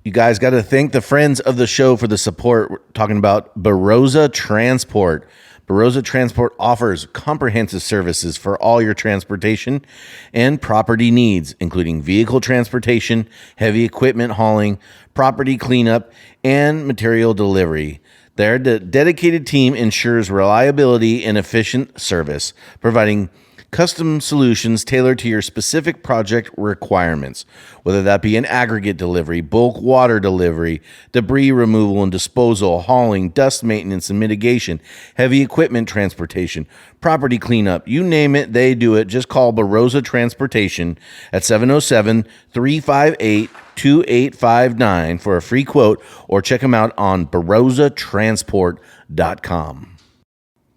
You guys got to thank the friends of the show for the support. We're talking about Barossa Transport. Barossa Transport offers comprehensive services for all your transportation and property needs, including vehicle transportation, heavy equipment hauling, property cleanup, and material delivery. Their dedicated team ensures reliability and efficient service, providing custom solutions tailored to your specific project requirements, whether that be an aggregate delivery, bulk water delivery, debris removal and disposal, hauling, dust maintenance and mitigation, heavy equipment transportation, property cleanup, you name it, they do it. Just call Barossa Transportation at 707-358-2859 for a free quote, or check them out on barossatransport.com.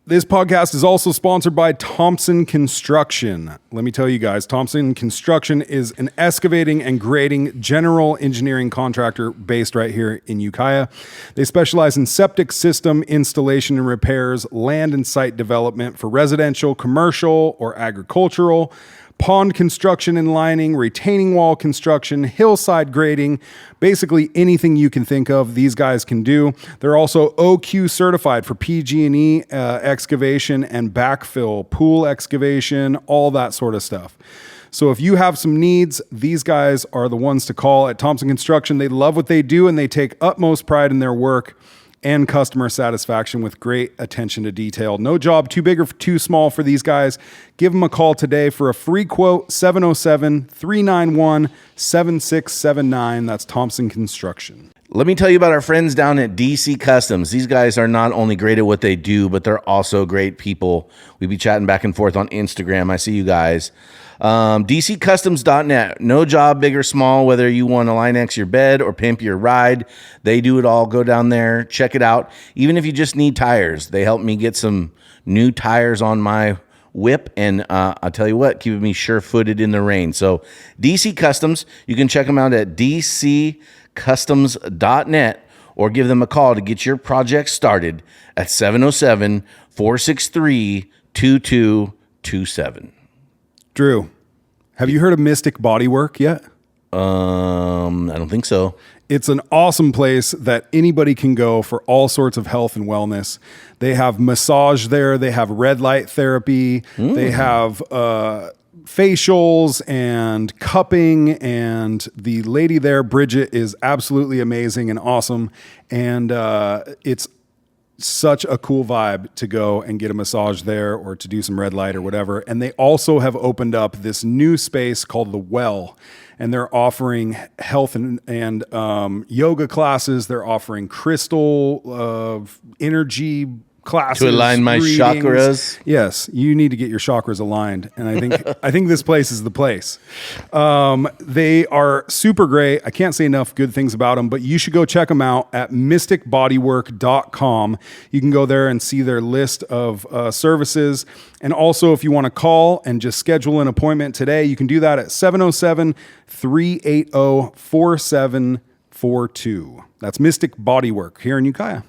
This podcast is also sponsored by Thompson Construction. Let me tell you guys, Thompson Construction is an excavating and grading general engineering contractor based right here in Ukiah. They specialize in septic system installation and repairs, land and site development for residential, commercial, or agricultural, pond construction and lining, retaining wall construction, hillside grading, basically anything you can think of, these guys can do. They're also OQ certified for PG&E excavation and backfill, pool excavation, all that sort of stuff. So if you have some needs, these guys are the ones to call at Thompson Construction. They love what they do and they take utmost pride in their work and customer satisfaction with great attention to detail. No job too big or too small for these guys. Give them a call today for a free quote, 707-391-7679. That's Thompson Construction. Let me tell you about our friends down at DC Customs. These guys are not only great at what they do, but they're also great people. We be chatting back and forth on Instagram. I see you guys. DCCustoms.net. No job, big or small, whether you want to Line-X your bed or pimp your ride. They do it all. Go down there, check it out. Even if you just need tires, they helped me get some new tires on my whip, and I'll tell you what, keeping me sure-footed in the rain. So DC Customs, you can check them out at DCCustoms.net or give them a call to get your project started at 707-463-2227. Drew, have you heard of Mystic Bodywork yet? I don't think so. It's an awesome place that anybody can go for all sorts of health and wellness. They have massage there. They have red light therapy. They have facials and cupping. And the lady there, Bridget, is absolutely amazing and awesome. And it's such a cool vibe to go and get a massage there or to do some red light or whatever. And they also have opened up this new space called The Well, and they're offering health and yoga classes. They're offering crystal energy classes to align my readings. chakras. Yes, you need to get your chakras aligned, and I think this place is the place. They are super great. I can't say enough good things about them, but you should go check them out at mysticbodywork.com. You can go there and see their list of services, and also if you want to call and just schedule an appointment today, you can do that at 707-380-4742. That's Mystic Bodywork here in Ukiah.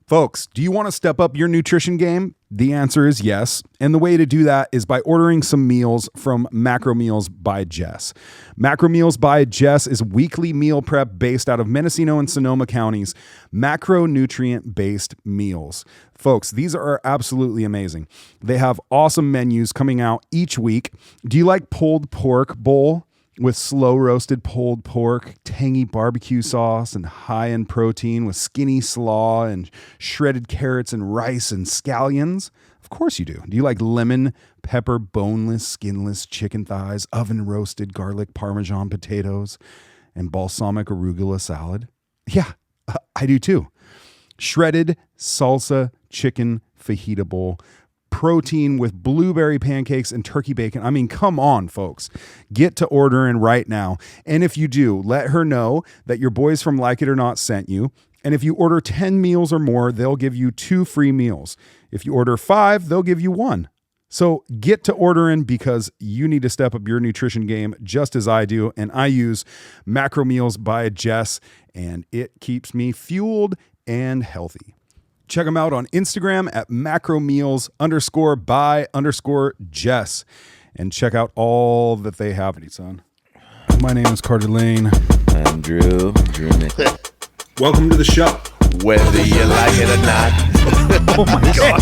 Folks, do you want to step up your nutrition game? The answer is yes. And the way to do that is by ordering some meals from Macro Meals by Jess. Macro Meals by Jess is weekly meal prep based out of Mendocino and Sonoma counties, macronutrient-based meals. Folks, these are absolutely amazing. They have awesome menus coming out each week. Do you like pulled pork bowl? With slow roasted pulled pork, tangy barbecue sauce, and high in protein with skinny slaw and shredded carrots and rice and scallions? Of course you do. Do you like lemon, pepper, boneless, skinless chicken thighs, oven roasted garlic parmesan potatoes, and balsamic arugula salad? Yeah, I do too. Shredded salsa chicken fajita bowl. Protein with blueberry pancakes and turkey bacon. I mean, come on, folks. Get to ordering right now. And if you do, let her know that your boys from Like It or Not sent you. And if you order 10 meals or more, they'll give you 2 free meals. If you order 5, they'll give you 1. So get to ordering because you need to step up your nutrition game just as I do. And I use Macro Meals by Jess, and it keeps me fueled and healthy. Check them out on Instagram at macromeals_by_Jess and check out all that they have. My name is Carter Lane. I'm Drew Nichols. Welcome to the show. Whether you like it or not. Oh my God.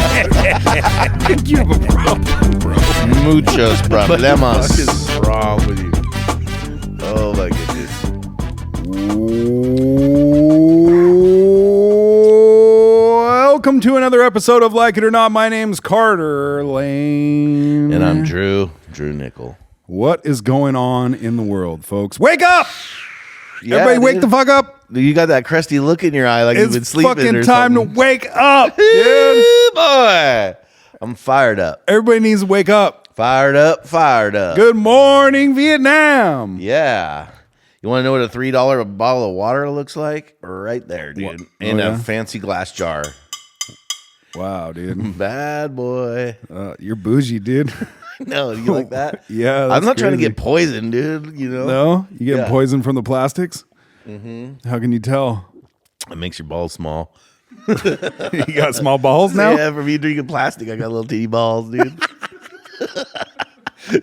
You have a problem, bro. Muchos problemas. What is wrong with you? Oh my goodness. Welcome to another episode of Like It or Not. My name's Carter Lane. And I'm Drew Nichols. What is going on in the world, folks? Wake up! Yeah, Everybody wake dude. the fuck up. You got that crusty look in your eye like you've been It's sleeping fucking or time something. to wake up, dude. Boy, I'm fired up. Everybody needs to wake up. Fired up. Good morning, Vietnam. Yeah. You want to know what a $3 bottle of water looks like? Right there, dude. What? In Oh, a yeah? fancy glass jar. Wow, dude. Bad boy. You're bougie, dude. No, you like that? Yeah, I'm that's not trying to crazy. get poisoned, dude. You know? No? You getting Yeah. poisoned from the plastics? Mm-hmm. How can you tell? It makes your balls small. You got small balls now? Yeah, for me drinking plastic, I got little teeny balls, dude.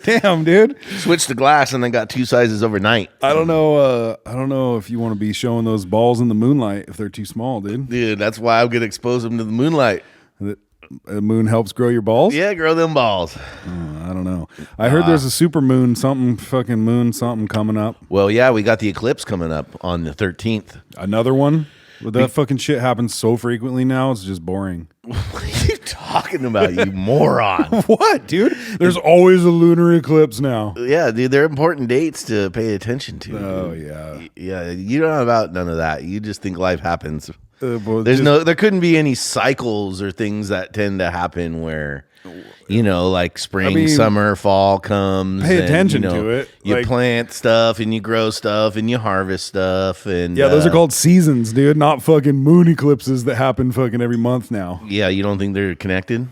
Damn, dude. Switched to glass and then got 2 sizes overnight. I don't know if you want to be showing those balls in the moonlight if they're too small, dude. Dude, that's why I'm going to expose them to the moonlight. The moon helps grow your balls? Yeah, grow them balls. I don't know. I heard there's a super moon, something coming up. Well, yeah, we got the eclipse coming up on the 13th. Another one? Well, that fucking shit happens so frequently now, it's just boring. What are you talking about, you moron? What, dude? There's always a lunar eclipse now. Yeah, dude, they're important dates to pay attention to. Oh, dude. yeah. Yeah, you don't know about none of that. You just think life happens. Well, There couldn't be any cycles or things that tend to happen where, you know, like spring, summer, fall comes. Pay and, attention you know, to it. You Like- plant stuff and you grow stuff and you harvest stuff and Yeah, those are called seasons, dude, not fucking moon eclipses that happen fucking every month now. Yeah, you don't think they're connected?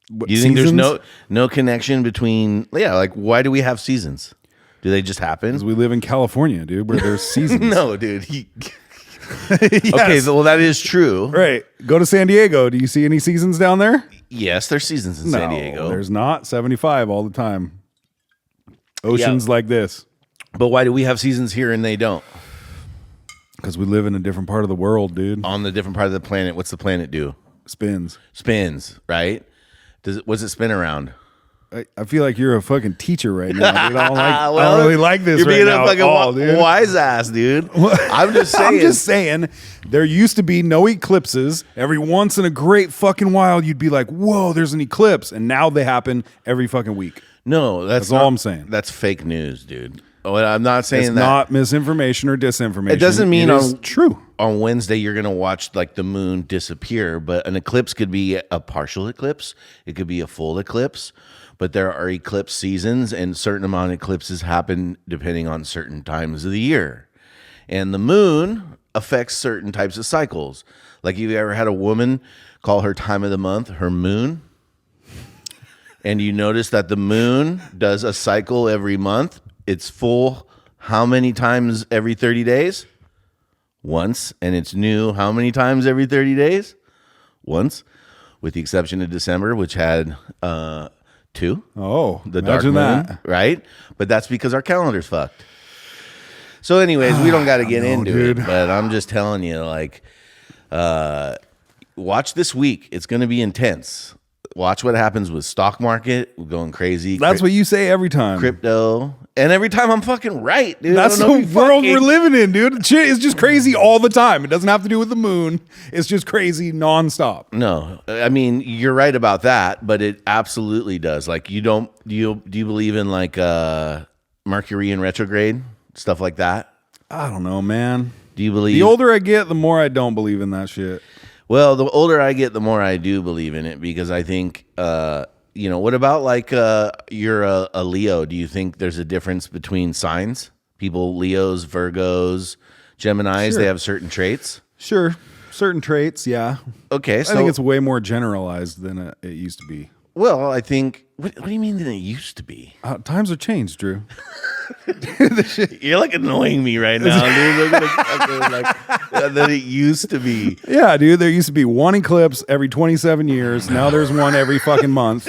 What, You think seasons? there's no connection between? Yeah, like why do we have seasons? Do they just happen? 'Cause we live in California, dude, where there's seasons. No, dude. Yes. Okay, well that is true. Right. Go to San Diego. Do you see any seasons down there? Yes, there's seasons in San Diego. There's not. 75 all the time. Oceans like this. But why do we have seasons here and they don't? Because we live in a different part of the world, dude. On the different part of the planet, what's the planet do? Spins. Spins, right? What's it spin around? I feel like you're a fucking teacher right now, dude. I don't, I Well, don't really like this You're right being now a at all, fucking dude. wise ass, dude. I'm just saying. I'm just saying, there used to be no eclipses. Every once in a great fucking while, you'd be like, whoa, there's an eclipse. And now they happen every fucking week. No, that's all not- I'm saying. That's fake news, dude. Oh, I'm not saying It's that. not misinformation or disinformation. It doesn't mean it is true. On Wednesday you're gonna watch like the moon disappear, but an eclipse could be a partial eclipse. It could be a full eclipse. But there are eclipse seasons, and certain amount of eclipses happen depending on certain times of the year. And the moon affects certain types of cycles. Like, have you ever had a woman call her time of the month her moon? And you notice that the moon does a cycle every month. It's full how many times every 30 days? Once. And it's new how many times every 30 days? Once. With the exception of December, which had 2. Oh, The dark imagine moon, that. right? But that's because our calendar's fucked. So anyways, we don't got to get into dude. it, but I'm just telling you, like, watch this week. It's going to be intense. Watch what happens with stock market. We're going crazy. That's what you say every time. Crypto. And every time I'm fucking right, dude. That's I don't know the if you world fucking- we're living in, dude. Shit is just crazy all the time. It doesn't have to do with the moon. It's just crazy nonstop. No, I mean, you're right about that, but it absolutely does. Like, do you believe in like Mercury in retrograde, stuff like that? I don't know, man. Do you believe? The older I get, the more I don't believe in that shit. Well, the older I get, the more I do believe in it, because I think, what about like you're a Leo? Do you think there's a difference between signs? People, Leos, Virgos, Geminis, Sure. they have certain traits. Sure. Certain traits, yeah. Okay, I so think it's way more generalized than it used to be. well, I think. What do you mean that it used to be? Times have changed, Drew. You're like annoying me right now, dude. That it used to be. Yeah, dude. There used to be one eclipse every 27 years. Now there's one every fucking month.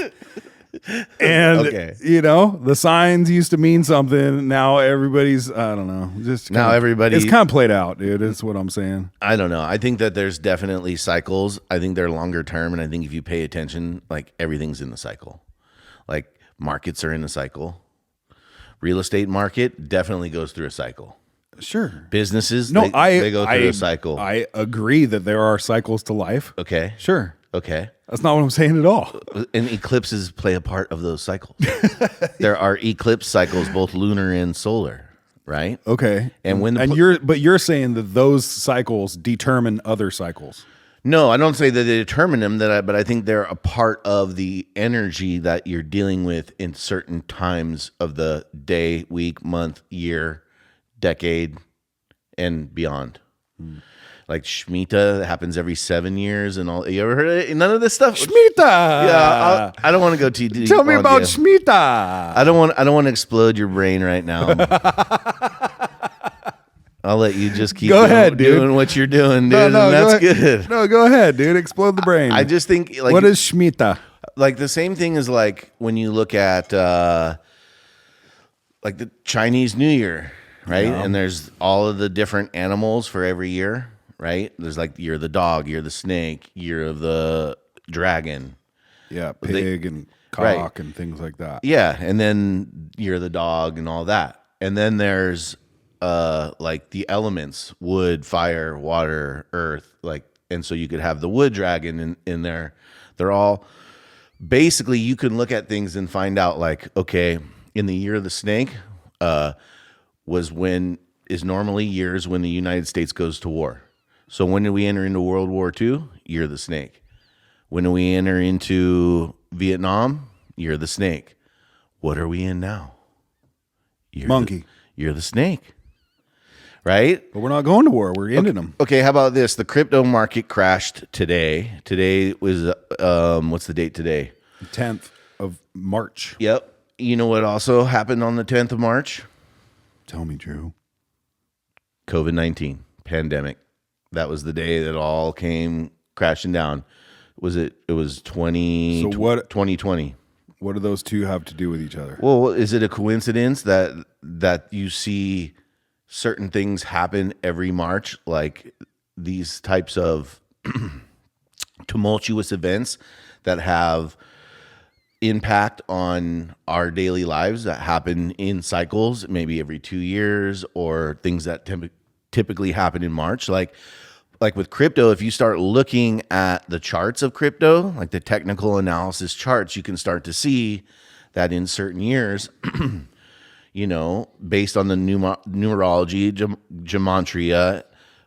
And Okay. the signs used to mean something. Now everybody's, I don't know, just Now everybody- it's kind of played out, dude. That's what I'm saying. I don't know. I think that there's definitely cycles. I think they're longer term, and I think if you pay attention, like everything's in the cycle. Like markets are in a cycle. Real estate market definitely goes through a cycle. Sure. Businesses, No, they go through a cycle. I agree that there are cycles to life. Okay. Sure. Okay. That's not what I'm saying at all. And eclipses play a part of those cycles. There are eclipse cycles, both lunar and solar, right? Okay. And when you're saying that those cycles determine other cycles. No, I don't say that they determine them, but I think they're a part of the energy that you're dealing with in certain times of the day, week, month, year, decade, and beyond. Like Shemitah happens every 7 years and all. You ever heard of it? None of this stuff? Shemitah. Yeah, I don't want to go too deep. Tell me on about you. Shemitah. I don't want to explode your brain right now. I'll let you just keep doing what you're doing, dude. No, and that's good. No, go ahead, dude. Explode the brain. I just think like what is Shemitah? like the same thing as like when you look at like the Chinese New Year, right? Yeah. And there's all of the different animals for every year, right? There's like year of the dog, year of the snake, year of the dragon. Yeah, pig and cock right. and things like that. Yeah, and then year of the dog and all that. And then there's like the elements, wood, fire, water, earth, like, and so you could have the wood dragon in there. They're all basically, you can look at things and find out like, okay, in the year of the snake is normally years when the United States goes to war. So when did we enter into World War II? Year of the snake. When do we enter into Vietnam? Year of the snake. What are we in now? Monkey. Year of the snake. Right? But we're not going to war. We're ending them. Okay, how about this? The crypto market crashed today. Today was, what's the date today? 10th of March. Yep. You know what also happened on the 10th of March? Tell me, Drew. COVID-19 pandemic. That was the day that all came crashing down. It was 2020. What do those two have to do with each other? Well, is it a coincidence that you see certain things happen every March, like these types of tumultuous events that have impact on our daily lives that happen in cycles, maybe every 2 years, or things that typically happen in March, like with crypto? If you start looking at the charts of crypto, like the technical analysis charts, you can start to see that in certain years, based on the numerology, gematria,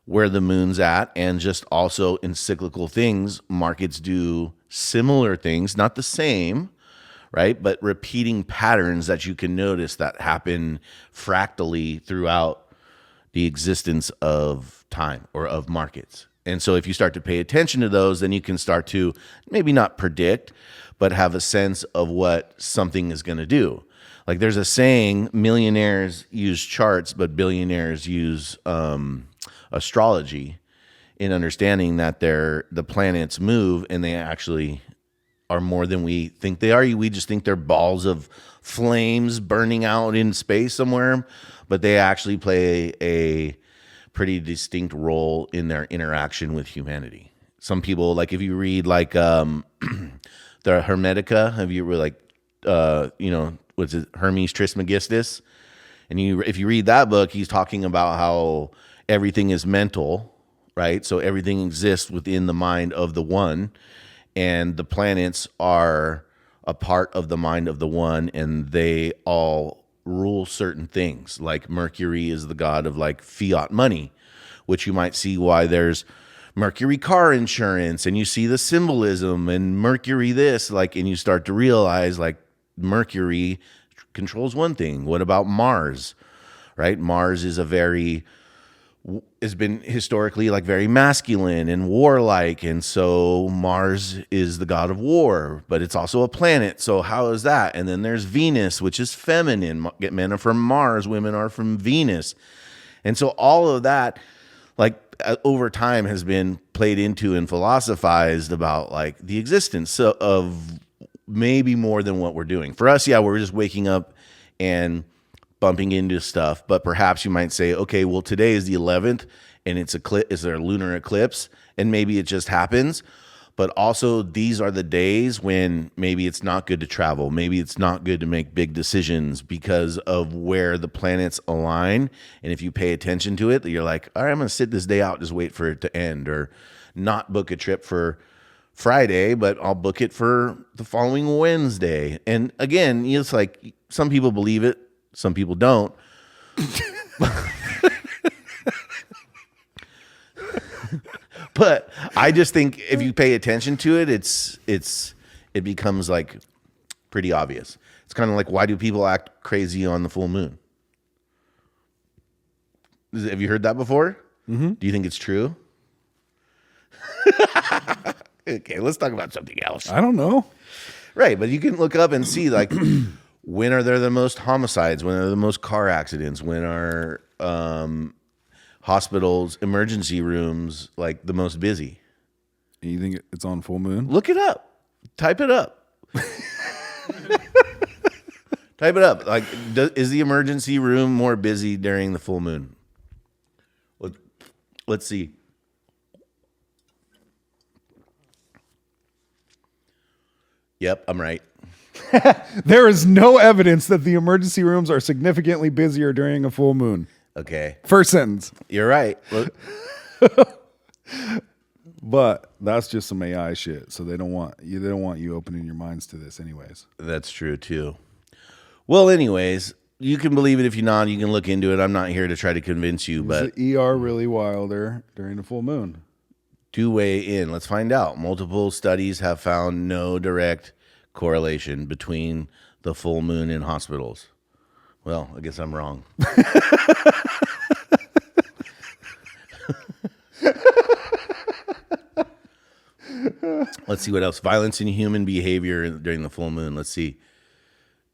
where the moon's at, and just also in cyclical things, markets do similar things, not the same, right? But repeating patterns that you can notice that happen fractally throughout the existence of time or of markets. And so if you start to pay attention to those, then you can start to maybe not predict, but have a sense of what something is going to do. Like there's a saying, millionaires use charts, but billionaires use astrology, in understanding that the planets move and they actually are more than we think they are. We just think they're balls of flames burning out in space somewhere, but they actually play a pretty distinct role in their interaction with humanity. Some people, like if you read like the Hermetica, have you like what's it, Hermes Trismegistus? And if you read that book, he's talking about how everything is mental, right? So everything exists within the mind of the one, and the planets are a part of the mind of the one, and they all rule certain things. Like Mercury is the god of like fiat money, which you might see why there's Mercury car insurance, and you see the symbolism and Mercury this, like, and you start to realize like Mercury controls one thing. What about Mars? Right? Mars is has been historically like very masculine and warlike, and so Mars is the god of war, but it's also a planet. So how is that? And then there's Venus, which is feminine. Men are from Mars, women are from Venus. And so all of that, like over time, has been played into and philosophized about like the existence of maybe more than what we're doing. For us, yeah, we're just waking up and bumping into stuff. But perhaps you might say, okay, well, today is the 11th, and is there a lunar eclipse? And maybe it just happens. But also, these are the days when maybe it's not good to travel. Maybe it's not good to make big decisions because of where the planets align. And if you pay attention to it, you're like, all right, I'm going to sit this day out, just wait for it to end, or not book a trip for Friday, but I'll book it for the following Wednesday. And again, it's like some people believe it, some people don't. But I just think if you pay attention to it, it becomes like pretty obvious. It's kind of like, why do people act crazy on the full moon? Have you heard that before? Mm-hmm. Do you think it's true? Okay, let's talk about something else. I don't know. Right, but you can look up and see, like, when are there the most homicides? When are the most car accidents? When are hospitals, emergency rooms, like, the most busy? You think it's on full moon? Look it up. Type it up. Type it up. Like, is the emergency room more busy during the full moon? Let's see. Yep, I'm right. There is no evidence that the emergency rooms are significantly busier during a full moon. Okay. First sentence. You're right. But that's just some AI shit. So they don't want you opening your minds to this anyways. That's true too. Well, anyways, you can believe it if you not. You can look into it. I'm not here to try to convince you, but is the ER really wilder during the full moon? Do weigh in. Let's find out. Multiple studies have found no direct correlation between the full moon and hospitals. Well, I guess I'm wrong. Let's see what else. Violence in human behavior during the full moon. Let's see.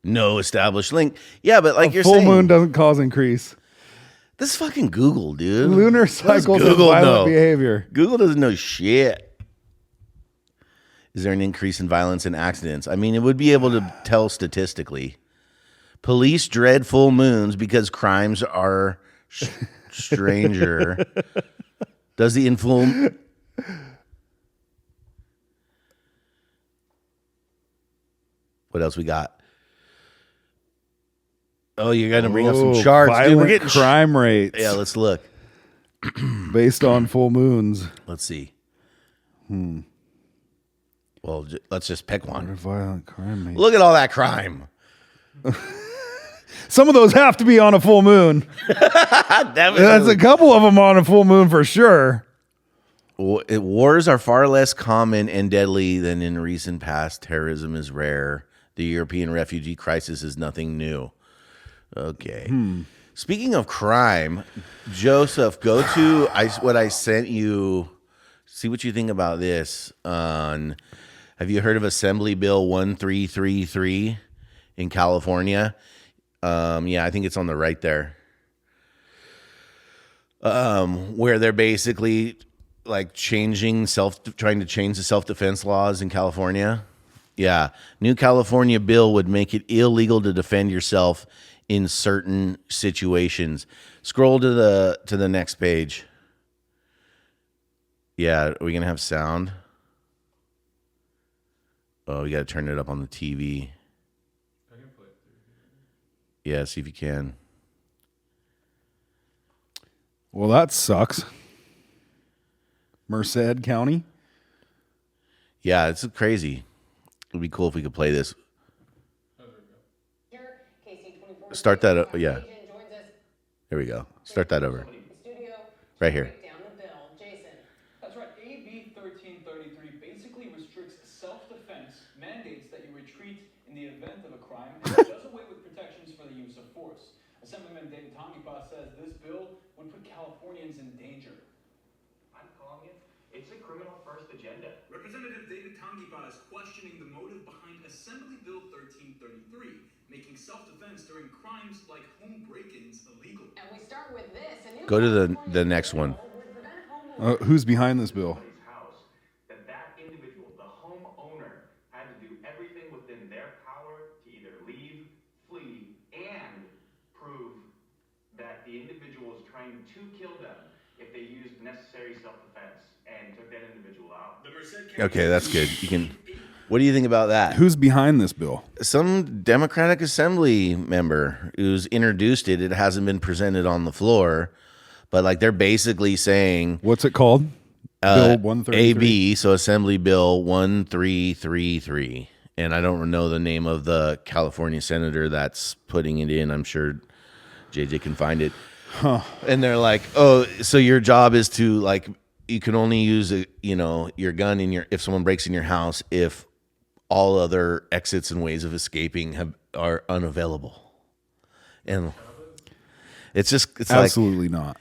No established link. Yeah, but like you're saying, full moon doesn't cause increase. This is fucking Google, dude. Lunar cycles and violent behavior. Google doesn't know shit. Is there an increase in violence and accidents? I mean, it would be able to tell statistically. Police dread full moons because crimes are stranger. Does the influence... What else we got? Oh, you're going to bring up some charts. Violent Dude, we're getting crime rates. Yeah, let's look. Based on full moons. Let's see. Well, let's just pick one. Violent crime rates. Look at all that crime. Some of those have to be on a full moon. There's a couple of them on a full moon for sure. Wars are far less common and deadly than in recent past. Terrorism is rare. The European refugee crisis is nothing new. Okay. Speaking of crime, Joseph, go to what I sent you. See what you think about this. Have you heard of Assembly Bill 1333 in California? Yeah, I think it's on the right there. Where they're basically like trying to change the self-defense laws in California. Yeah. New California bill would make it illegal to defend yourself in certain situations. Scroll to the next page. Yeah, are we going to have sound? Oh, we got to turn it up on the TV. Yeah, see if you can. Well, that sucks. Merced County? Yeah, it's crazy. It would be cool if we could play this. Start that up. Yeah. There we go. Start that over. Right here. That's right. AB 1333 basically restricts self-defense, mandates that you retreat in the event of a crime, and does away with protections for the use of force. Assemblyman David Tongipas says this bill would put Californians in danger. I'm calling it. It's a criminal-first agenda. Representative David Tongipas questioning the motive behind Assembly Bill 1333, making self-defense during crimes like home break-ins illegal. And we start with this. Go to the next one. Who's behind this bill? That individual, the homeowner, had to do everything within to kill them if they used necessary self-defense and took that individual out. Okay, that's good. You can. What do you think about that? Who's behind this bill? Some Democratic Assembly member who's introduced it. It hasn't been presented on the floor, but like they're basically saying What's it called? Bill 133. AB, so Assembly Bill 1333. And I don't know the name of the California senator that's putting it in. I'm sure JJ can find it. And they're like, oh, so your job is to like, you can only use your gun if someone breaks in your house if all other exits and ways of escaping are unavailable. And it's Absolutely not.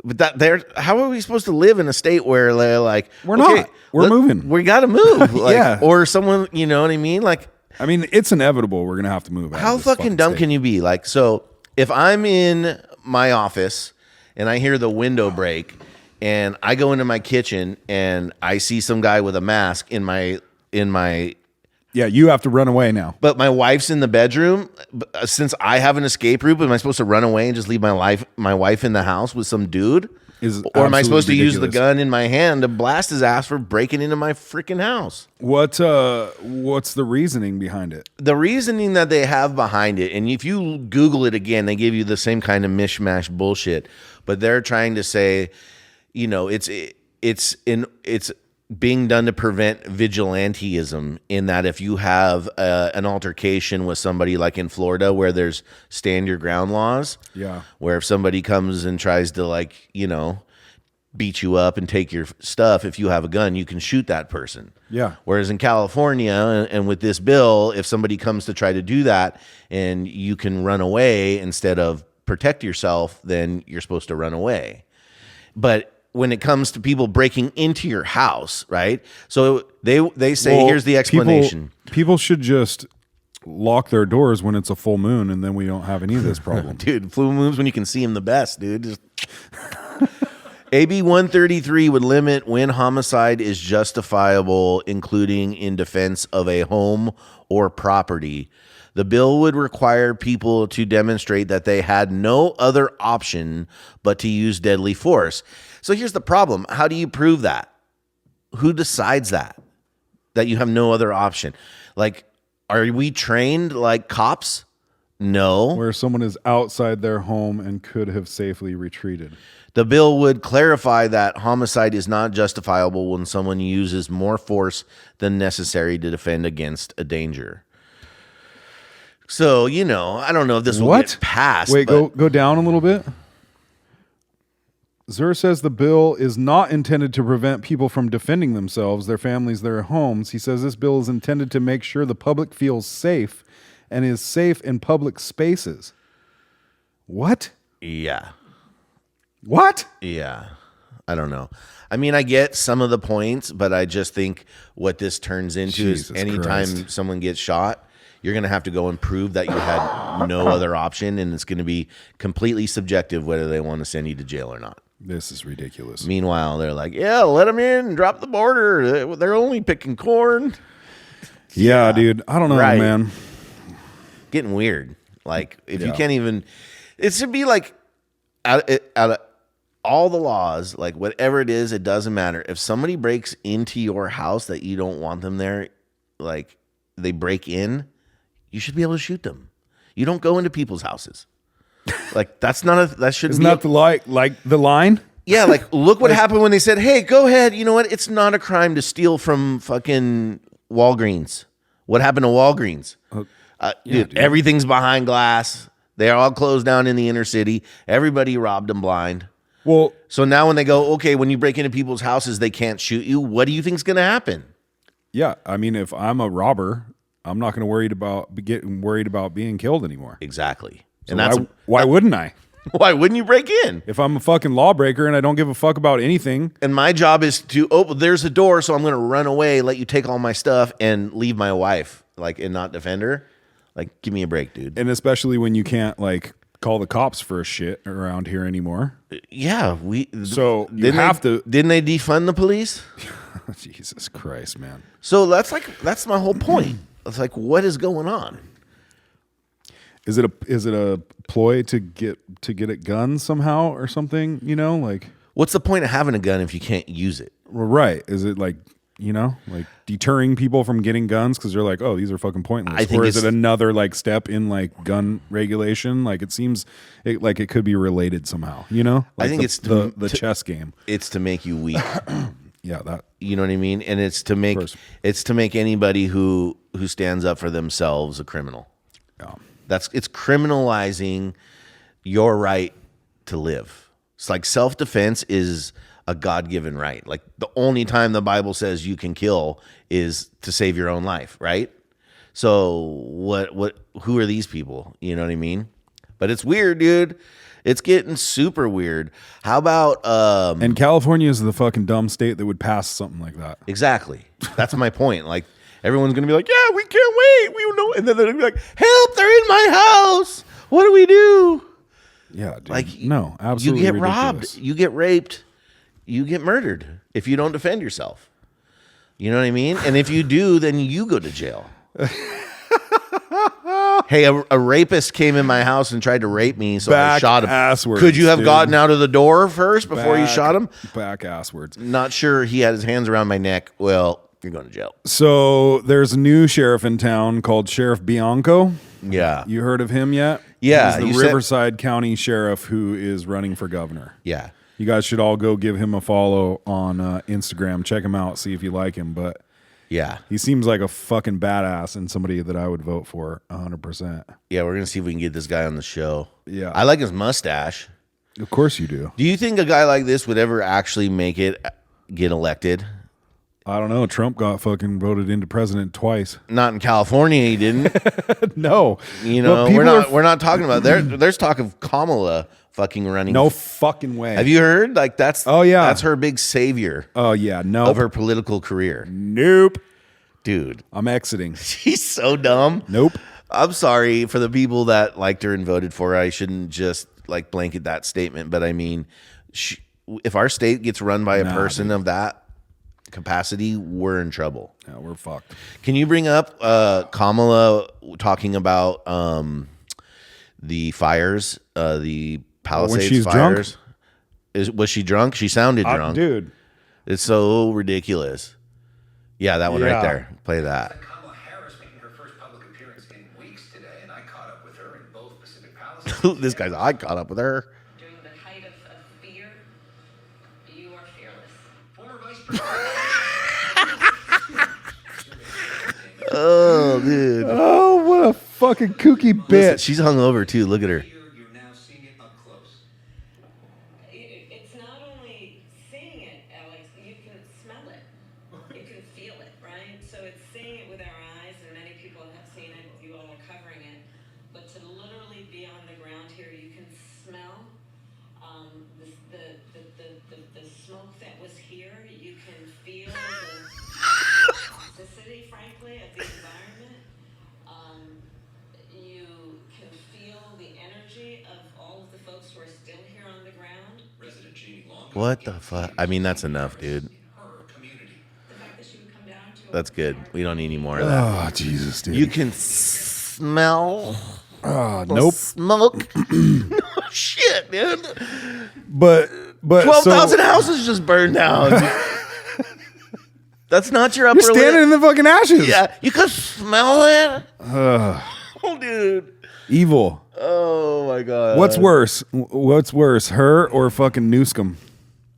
But how are we supposed to live in a state where they're like, we're not. We're moving. We got to move. Like, yeah. Or someone, you know what I mean? Like, I mean, it's inevitable. We're going to have to move. How fucking dumb can you be? Like, so if I'm in my office and I hear the window break and I go into my kitchen and I see some guy with a mask in my yeah, you have to run away now. But my wife's in the bedroom. Since I have an escape route, am I supposed to run away and just leave my wife in the house with some dude? Or am I supposed to use the gun in my hand to blast his ass for breaking into my freaking house? What's the reasoning behind it? The reasoning that they have behind it, and if you Google it again, they give you the same kind of mishmash bullshit. But they're trying to say, it's being done to prevent vigilantism, in that if you have an altercation with somebody like in Florida where there's stand your ground laws, where if somebody comes and tries to beat you up and take your stuff, if you have a gun, you can shoot that person. Yeah. Whereas in California and with this bill, if somebody comes to try to do that and you can run away instead of protect yourself, then you're supposed to run away. But when it comes to people breaking into your house, right? So they say, here's the explanation. People should just lock their doors when it's a full moon, and then we don't have any of this problem. Dude, full moons when you can see them the best, dude. Just AB 133 would limit when homicide is justifiable, including in defense of a home or property. The bill would require people to demonstrate that they had no other option but to use deadly force. So here's the problem. How do you prove that? Who decides that you have no other option? Like, are we trained like cops? No. Where someone is outside their home and could have safely retreated. The bill would clarify that homicide is not justifiable when someone uses more force than necessary to defend against a danger. So, I don't know if this will get passed. Wait, go down a little bit. Zur says the bill is not intended to prevent people from defending themselves, their families, their homes. He says this bill is intended to make sure the public feels safe and is safe in public spaces. What? Yeah. What? Yeah. I don't know. I mean, I get some of the points, but I just think what this turns into is anytime someone gets shot, you're going to have to go and prove that you had no other option, and it's going to be completely subjective whether they want to send you to jail or not. This is ridiculous. Meanwhile, they're like, yeah, let them in and drop the border. They're only picking corn. Yeah, dude. I don't know, man. Getting weird. Like, if you can't even... It should be like, out of all the laws, like whatever it is, it doesn't matter. If somebody breaks into your house that you don't want them there, like they break in, you should be able to shoot them. You don't go into people's houses. Like, that's not a... That shouldn't Isn't that the line? Yeah, like, look what happened when they said, hey, go ahead. You know what? It's not a crime to steal from fucking Walgreens. What happened to Walgreens? Dude, everything's behind glass. They're all closed down in the inner city. Everybody robbed them blind. Well, so now when they go, okay, when you break into people's houses, they can't shoot you. What do you think's going to happen? Yeah, I mean, if I'm a robber, I'm not going to getting worried about being killed anymore. Exactly. So and why wouldn't I? Why wouldn't you break in? If I'm a fucking lawbreaker and I don't give a fuck about anything. And my job is to, there's a door, so I'm going to run away, let you take all my stuff, and leave my wife, and not defend her. Like, give me a break, dude. And especially when you can't, call the cops for a shit around here anymore. Yeah. So you have to. Didn't they defund the police? Jesus Christ, man. So that's my whole point. It's like, what is going on? Is it a ploy to get at guns somehow or something? You know, like What's the point of having a gun if you can't use it? right? Is it like like deterring people from getting guns because they're like, oh, these are fucking pointless? I think or is it's- it another like step in like gun regulation? Like it seems like it could be related somehow. You know, like I think it's the chess game. It's to make you weak. Yeah, that You know what I mean? And it's to make course. anybody who stands up for themselves a criminal. yeah. It's criminalizing your right to live. It's like self-defense is a God-given right. Like the only time the Bible says you can kill is to save your own life, right? So who are these people? You know what I mean? But it's weird, dude. It's getting super weird. How about And California is the fucking dumb state that would pass something like that. exactly. That's my point. Like everyone's gonna be like, yeah, we can't wait. We know, and then they're gonna be like, help! They're in my house. What do we do? Yeah, dude. Like no, absolutely. You get ridiculous. robbed. You get raped. You get murdered if you don't defend yourself. You know what I mean? And if you do, then you go to jail. Hey, a rapist came in my house and tried to rape me, so I shot him. Back-asswards, Could you have dude. gotten out of the door first before you shot him? Back asswards. Not sure. He had his hands around my neck. Well, you're going to jail. So there's a new sheriff in town called Sheriff Bianco. Yeah. You heard of him yet? Yeah, He's you the said- Riverside County Sheriff who is running for governor. Yeah. You guys should all go give him a follow on Instagram. Check him out, see if you like him. But Yeah. he seems like a fucking badass and somebody that I would vote for 100%. Yeah, we're going to see if we can get this guy on the show. Yeah. I like his mustache. Of course you do. Do you think a guy like this would ever actually get elected? I don't know. Trump got fucking voted into president twice. Not in California, he didn't. No. You But know, people we're not talking about there's talk of Kamala fucking running. No fucking way. Have you heard? Like that's Oh, yeah. that's her big savior Oh, yeah. No. of her political career. Nope. Dude, I'm exiting. she's so dumb. Nope. I'm sorry for the people that liked her and voted for her. I shouldn't just like blanket that statement, but I mean, if our state gets run by a person of that capacity, we're in trouble. Yeah, we're fucked. Can you bring up Kamala talking about the fires, the Palisades she's drunk? fires? Was she drunk? She sounded drunk. Dude. It's so ridiculous. Yeah, that one right Yeah. there. Play that. Kamala Harris making her first public appearance in weeks today, and I caught up with her in both Pacific Palisades. This guy's, I caught up with her. During the height of fear, you are fearless. Former Vice President. Oh, dude. Oh, what a fucking kooky Listen, bitch. she's hungover too. Look at her. You're now seeing it up close. It's not only seeing it, Alex, you can smell it. You can feel it, right? So it's seeing it with our eyes, and many people have seen it. You all are covering it. But to literally be on the ground here, you can smell the smoke that was here. You can feel the toxicity, frankly, of the environment. You can feel the energy of all of the folks who are still here on the ground. Resident Jeannie Long. What the fuck? I mean, that's enough, dude. Her community. The fact that she would come down to That's good. We don't need any more of that. Oh, Jesus, dude. You can smell the nope. smoke. No shit, dude. But 12,000 houses just burned down. That's not your upper You're standing in lip. the fucking ashes. Yeah, you could smell it. Oh, dude. Evil. Oh my god. What's worse? What's worse, her or fucking Newscomb?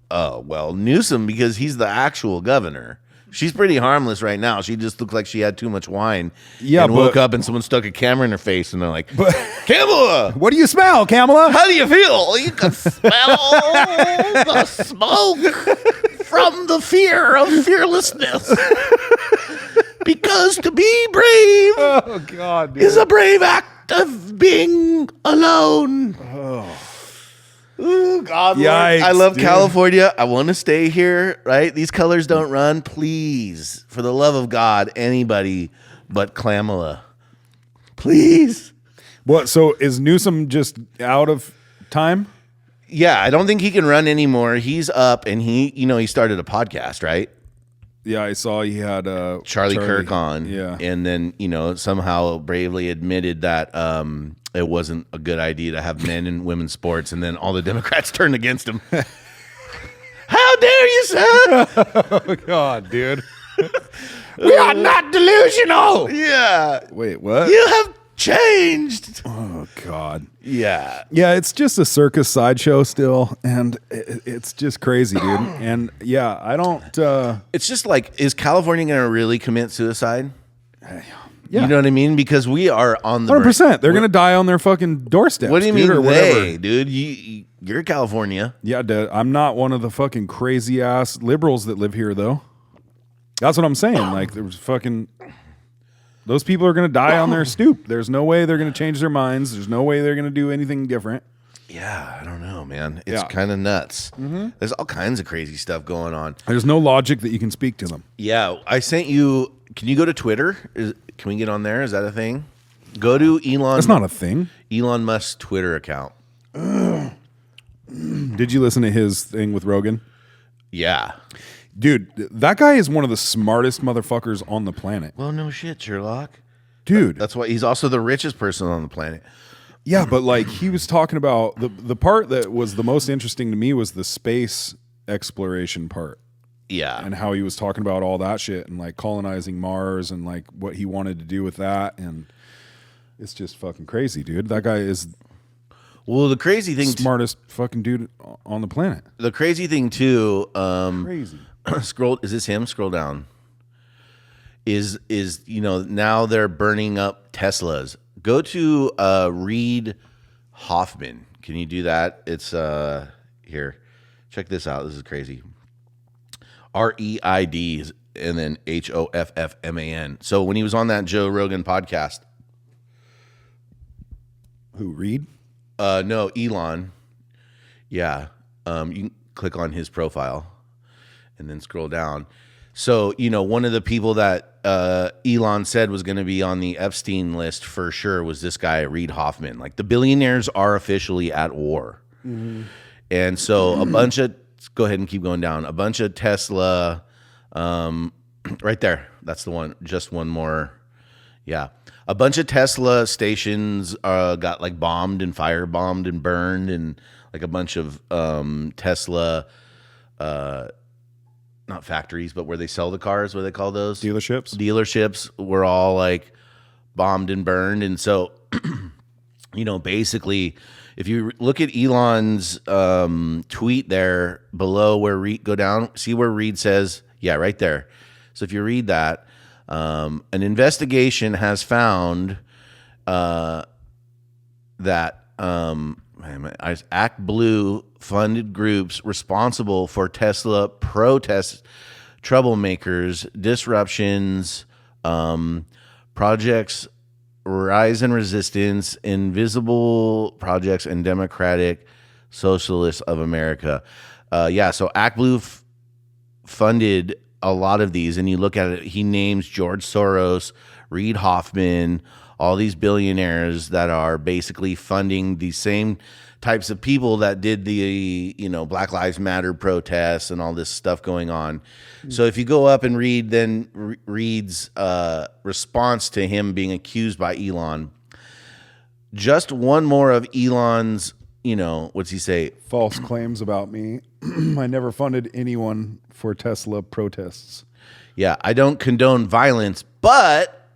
Oh well, Newsom, because he's the actual governor. She's pretty harmless right now. She just looked like she had too much wine. Yeah, and woke but- up and someone stuck a camera in her face, and they're like, "Kamala, What do you smell, Kamala? how do you feel? You can smell the smoke from the fear of fearlessness. Because to be brave Oh God, dude. is a brave act of being alone." Ooh, God, Lord. Yikes, I love dude. California. I want to stay here, right? These colors don't run. Please, for the love of God, anybody but Kamala. Please. What? So is Newsom just out of time? Yeah, I don't think he can run anymore. He's up and he started a podcast, right? Yeah, I saw he had Charlie Kirk on. Yeah. And then, somehow bravely admitted that it wasn't a good idea to have men and women's sports. And then all the Democrats turned against him. How dare you, sir? Oh, God, dude. We are not delusional. Yeah. Wait, what? You have changed. Oh, God. Yeah. Yeah, it's just a circus sideshow still, and it's just crazy, dude. And yeah, I don't. It's just like, is California going to really commit suicide? Yeah. You know what I mean? Because we are on the 100%. They're going to die on their fucking doorsteps. What do you dude, mean or they, whatever. dude? You're California. Yeah, dude, I'm not one of the fucking crazy ass liberals that live here, though. That's what I'm saying. Like, there was fucking. Those people are going to die on their stoop. There's no way they're going to change their minds. There's no way they're going to do anything different. Yeah, I don't know, man. It's Yeah. kind of nuts. There's all kinds of crazy stuff going on. There's no logic that you can speak to them. Yeah, I sent you. Can you go to Twitter? Can we get on there? Is that a thing? Go to Elon. That's not a thing. Elon Musk's Twitter account. Did you listen to his thing with Rogan? Yeah. Dude, that guy is one of the smartest motherfuckers on the planet. Well, no shit, Sherlock. Dude. That's why he's also the richest person on the planet. Yeah, but like he was talking about the part that was the most interesting to me was the space exploration part. Yeah. And how he was talking about all that shit and like colonizing Mars and like what he wanted to do with that. And it's just fucking crazy, dude. That guy is Well, the crazy thing, smartest fucking dude on the planet. the crazy thing too, Crazy. scroll. Is this him? Scroll down. Is now they're burning up Teslas. Go to Reid Hoffman. Can you do that? It's here. Check this out. This is crazy. REID and then HOFFMAN. So when he was on that Joe Rogan podcast, Who, Reed? no, Elon. Yeah. You can click on his profile and then scroll down. So, one of the people that Elon said was going to be on the Epstein list for sure was this guy, Reid Hoffman. Like, the billionaires are officially at war. And so a bunch of, go ahead and keep going down, a bunch of Tesla, right there. That's the one, just one more. Yeah. A bunch of Tesla stations got like bombed and firebombed and burned, and like a bunch of Tesla, not factories, but where they sell the cars, what do they call those? Dealerships? Dealerships were all like bombed and burned. And so, basically, if you look at Elon's tweet there below where Reed, go down, see where Reed says, yeah, right there. So if you read that, an investigation has found that Act Blue funded groups responsible for Tesla protest troublemakers, disruptions, projects, Rise and Resistance, Invisible Projects, and Democratic Socialists of America. So Act Blue funded a lot of these, and you look at it, he names George Soros, Reid Hoffman, all these billionaires that are basically funding the same types of people that did the Black Lives Matter protests and all this stuff going on. So if you go up and read then Reed's response to him being accused by Elon, just one more of Elon's, what's he say? False claims about me. I never funded anyone for Tesla protests. Yeah, I don't condone violence, but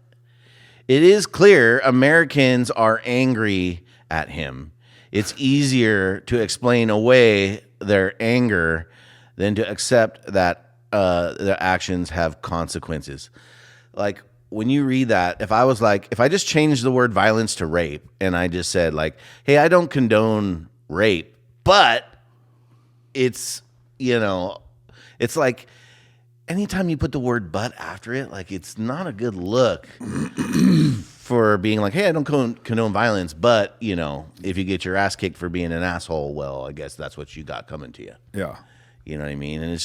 it is clear Americans are angry at him. It's easier to explain away their anger than to accept that their actions have consequences. Like, when you read that, if I just changed the word violence to rape and I just said like, hey, I don't condone rape, but it's, it's like anytime you put the word but after it, like it's not a good look for being like, hey, I don't condone violence, but, if you get your ass kicked for being an asshole, well, I guess that's what you got coming to you. Yeah. You know what I mean? And it's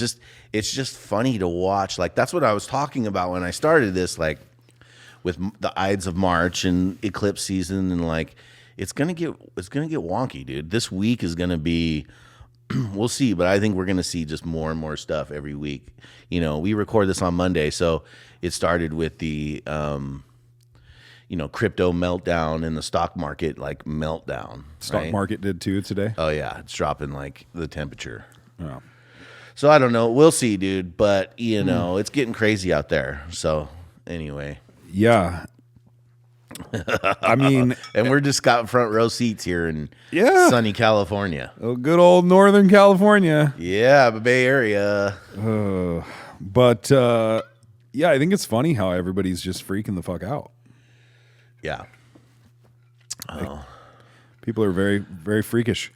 just funny to watch. Like, that's what I was talking about when I started this, like with the Ides of March and eclipse season, and like it's gonna get wonky, dude. This week is gonna be we'll see. But I think we're going to see just more and more stuff every week. You know, we record this on Monday, so it started with the, crypto meltdown and the stock market like meltdown. Stock right? market did too today. Oh yeah, it's dropping like the temperature. Oh. So I don't know. We'll see, dude. But it's getting crazy out there. So anyway, Yeah. I mean, and we're just got front row seats here in sunny California. oh, good old Northern California. Yeah, the Bay Area. But I think it's funny how everybody's just freaking the fuck out. Yeah. People are very, very freakish.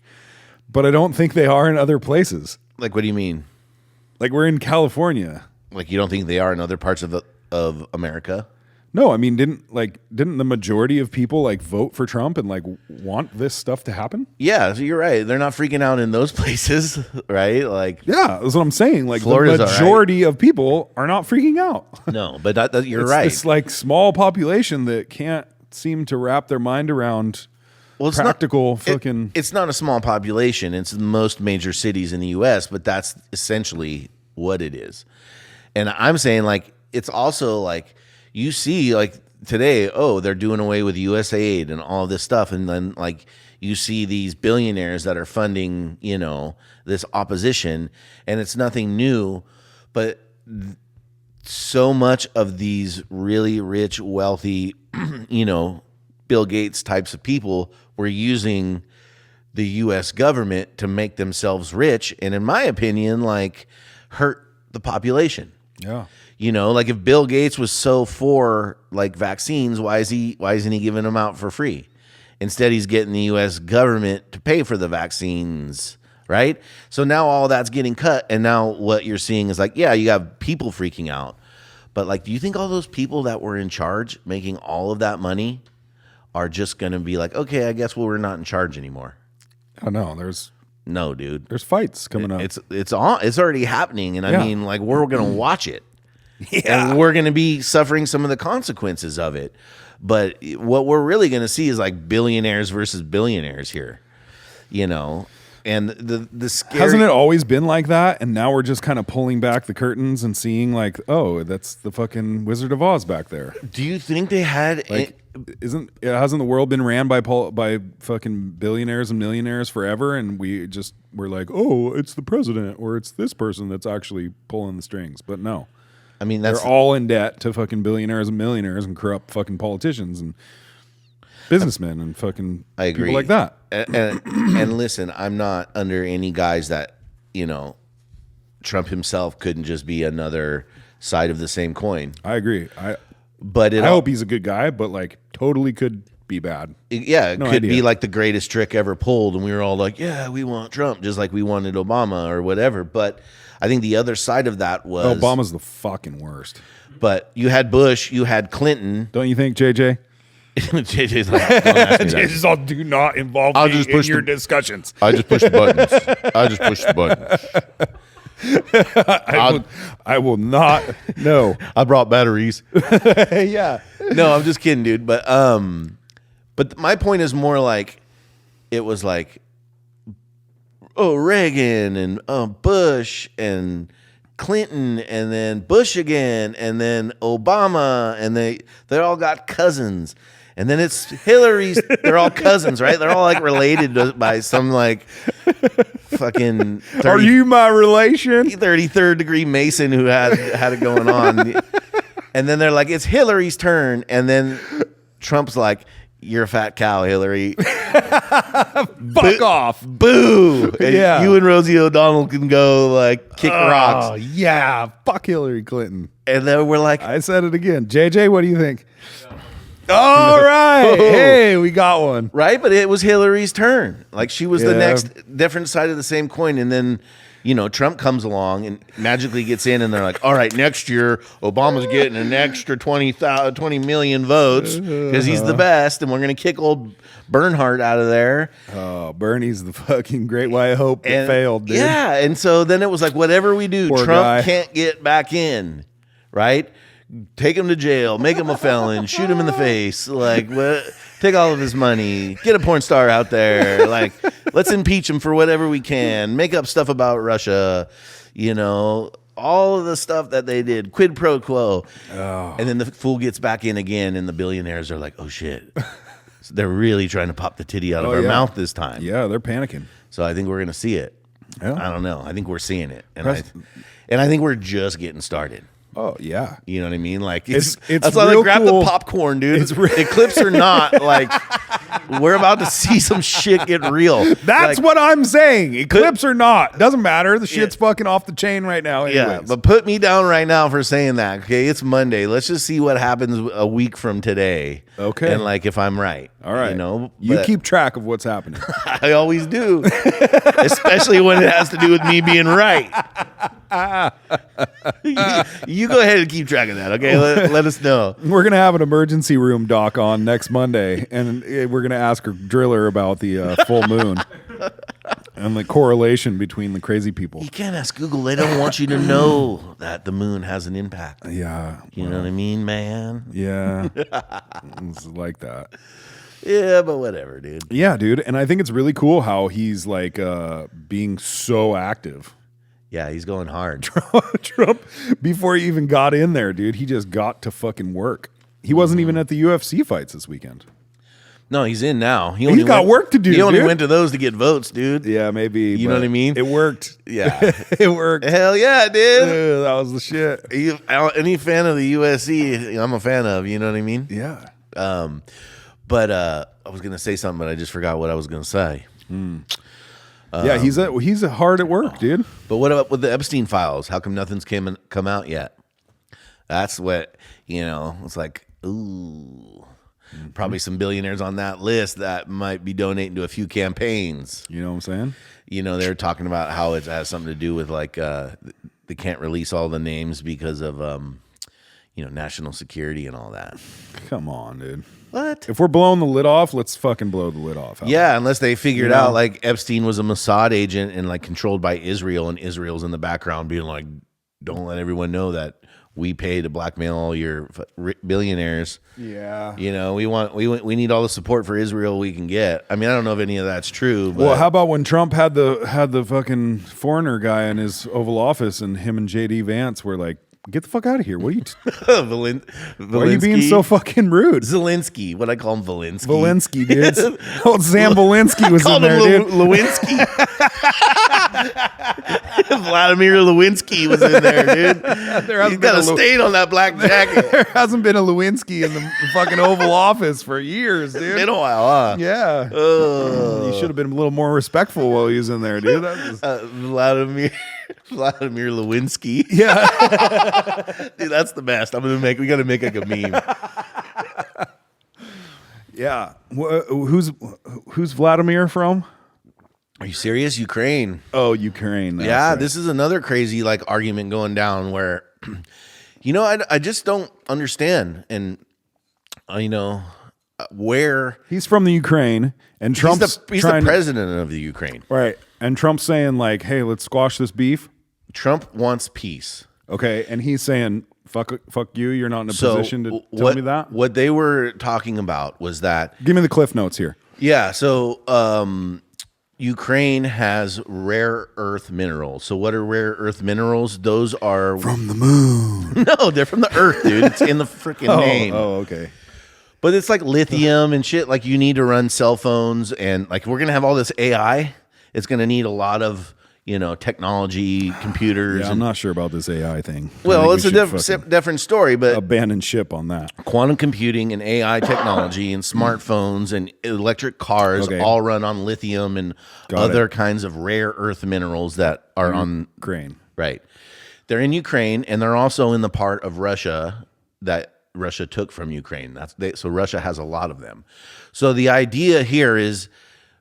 But I don't think they are in other places. Like, what do you mean? Like, we're in California. Like, you don't think they are in other parts of America? No, I mean, didn't the majority of people like vote for Trump and like want this stuff to happen? Yeah, so you're right. They're not freaking out in those places, right? Like, yeah, that's what I'm saying. Like, Florida's the majority of people are not freaking out. No, but you're It's right. this like small population that can't seem to wrap their mind around It's practical not, fucking. It's not a small population. It's the most major cities in the U.S., but that's essentially what it is. And I'm saying, like, it's also like you see, like today, they're doing away with USAID and all this stuff, and then like you see these billionaires that are funding, this opposition, and it's nothing new, but so much of these really rich, wealthy, Bill Gates types of people were using the U.S. government to make themselves rich, and in my opinion, like hurt the population. Yeah. Like if Bill Gates was so for like vaccines, why isn't he giving them out for free? Instead, he's getting the U.S. government to pay for the vaccines, right? So now all that's getting cut, and now what you're seeing is like, yeah, you have people freaking out, but like, do you think all those people that were in charge making all of that money are just going to be like, okay, I guess we're not in charge anymore? Oh no, No, dude. there's fights coming up. It's already happening, and I Yeah. mean, like, we're gonna watch it, and we're gonna be suffering some of the consequences of it. But what we're really gonna see is like billionaires versus billionaires here, and the scary. Hasn't it always been like that? And now we're just kind of pulling back the curtains and seeing like, oh, that's the fucking Wizard of Oz back there. Do you think they had? Like, hasn't the world been ran by fucking billionaires and millionaires forever? And we're like, oh, it's the president or it's this person that's actually pulling the strings. But no, I mean, they're all in debt to fucking billionaires and millionaires and corrupt fucking politicians and businessmen and fucking I agree. people like that. And listen, I'm not under any guise that Trump himself couldn't just be another side of the same coin. I agree. I But hope he's a good guy, but like totally could be bad. it No could idea. be like the greatest trick ever pulled, and we were all like, yeah, we want Trump, just like we wanted Obama or whatever. But I think the other side of that was Obama's the fucking worst. But you had Bush, you had Clinton. Don't you think, JJ? JJ's like, don't ask me that. Just all do not involve I'll me just in push your the- discussions. I just push the buttons. I just push the buttons. I will not. No. I brought batteries. Yeah. No, I'm just kidding, dude. But my point is more like it was like, Reagan and Bush and Clinton and then Bush again and then Obama, and they all got cousins. And then it's Hillary's. They're all cousins, right? They're all like related by some like fucking 30, Are you my relation? 33rd degree Mason who had it going on. And then they're like, it's Hillary's turn. And then Trump's like, you're a fat cow, Hillary. Fuck off. Boo. And Yeah. you and Rosie O'Donnell can go like kick Oh, rocks. yeah. Fuck Hillary Clinton. And then we're like, I said it again. JJ, what do you think? All right. Hey, we got one. right? But it was Hillary's turn. Like she was the Yeah. next different side of the same coin. And then, Trump comes along and magically gets in, and they're like, all right, next year, Obama's getting an extra 20 million votes because he's the best, and we're going to kick old Bernhardt out of there. Oh, Bernie's the fucking great white hope that failed, dude. Yeah, and so then it was like, whatever we do, Poor Trump guy. can't get back in, right? take him to jail, make him a felon, shoot him in the face, like take all of his money, get a porn star out there, like let's impeach him for whatever we can, make up stuff about Russia, all of the stuff that they did, quid pro quo. Oh. And then the fool gets back in again, and the billionaires are like, oh shit. So they're really trying to pop the titty out of our mouth this time. Yeah, they're panicking. So I think we're going to see it. Yeah. I don't know. I think we're seeing it. And I think we're just getting started. Oh, yeah. You know what I mean? Like, it's that's why real grab cool. the popcorn, dude. Eclipse or not, like, we're about to see some shit get real. That's like, what I'm saying. Eclipse or not. Doesn't matter. The shit's fucking off the chain right now anyways. Yeah, but put me down right now for saying that, okay? It's Monday. Let's just see what happens a week from today. Okay. And, like, if I'm right. All right. You keep track of what's happening. I always do. Especially when it has to do with me being right. You go ahead and keep track of that, okay? Let us know. We're going to have an emergency room doc on next Monday, and we're going to ask a driller about the full moon and the correlation between the crazy people. You can't ask Google. They don't want you to know that the moon has an impact. Yeah. You know what I mean, man? Yeah. It's like that. Yeah, but whatever, dude. Yeah, dude. And I think it's really cool how he's like being so active. Yeah, he's going hard. Trump, before he even got in there, dude, he just got to fucking work. He wasn't even at the UFC fights this weekend. No, he's in now. He's got work to do. He only dude. went to those to get votes, dude. Yeah, maybe. You know what I mean? It worked. Yeah. It worked. Hell yeah, dude. That was the shit. Any fan of the USC, I'm a fan of. You know what I mean? Yeah. But I was gonna say something, but I just forgot what I was gonna say. Yeah, he's hard at work, dude. But what about with the Epstein files? How come nothing's come out yet? That's what it's like. Ooh, probably some billionaires on that list that might be donating to a few campaigns. You know what I'm saying? They're talking about how it has something to do with like they can't release all the names because of national security and all that. Come on, dude. What? If we're blowing the lid off, let's fucking blow the lid off. Yeah, unless they figured out like Epstein was a Mossad agent and like controlled by Israel, and Israel's in the background being like, don't let everyone know that we pay to blackmail all your billionaires. Yeah. We need all the support for Israel we can get. I mean, I don't know if any of that's true. But well, how about when Trump had the fucking foreigner guy in his Oval Office, and him and JD Vance were like, get the fuck out of here. What are you why are you being so fucking rude? Zelensky. What I call him, Zelensky. Volensky, dude. Old Sam Volensky was in there, dude. Lewinsky. Vladimir Lewinsky was in there, dude. He's got a stain on that black jacket. There hasn't been a Lewinsky in the fucking Oval Office for years, dude. It's been a while, huh? Yeah. You should have been a little more respectful while he was in there, dude. That was... Vladimir Lewinsky. Yeah. Dude, that's the best. We got to make like a meme. Yeah. Who's Vladimir from? Are you serious? Ukraine. Oh, Ukraine. Yeah, right. This is another crazy like argument going down where, I just don't understand. And, where he's from the Ukraine, and Trump's he's the president of the Ukraine. Right. And Trump's saying like, hey, let's squash this beef. Trump wants peace. Okay. And he's saying, fuck you. You're not in a position to tell me that. What they were talking about was that. Give me the cliff notes here. Yeah. So Ukraine has rare earth minerals. So what are rare earth minerals? Those are from the moon. No, they're from the earth, dude. It's in the freaking name. Oh, okay. But it's like lithium and shit. Like you need to run cell phones, and like we're gonna have all this AI. It's gonna need a lot of technology, computers. Yeah, I'm not sure about this AI thing. Well, it's a different story, but abandon ship on that. Quantum computing and AI technology and smartphones and electric cars all run on lithium and other kinds of rare earth minerals that are on Ukraine. Right. They're in Ukraine, and they're also in the part of Russia that Russia took from Ukraine. So Russia has a lot of them. So the idea here is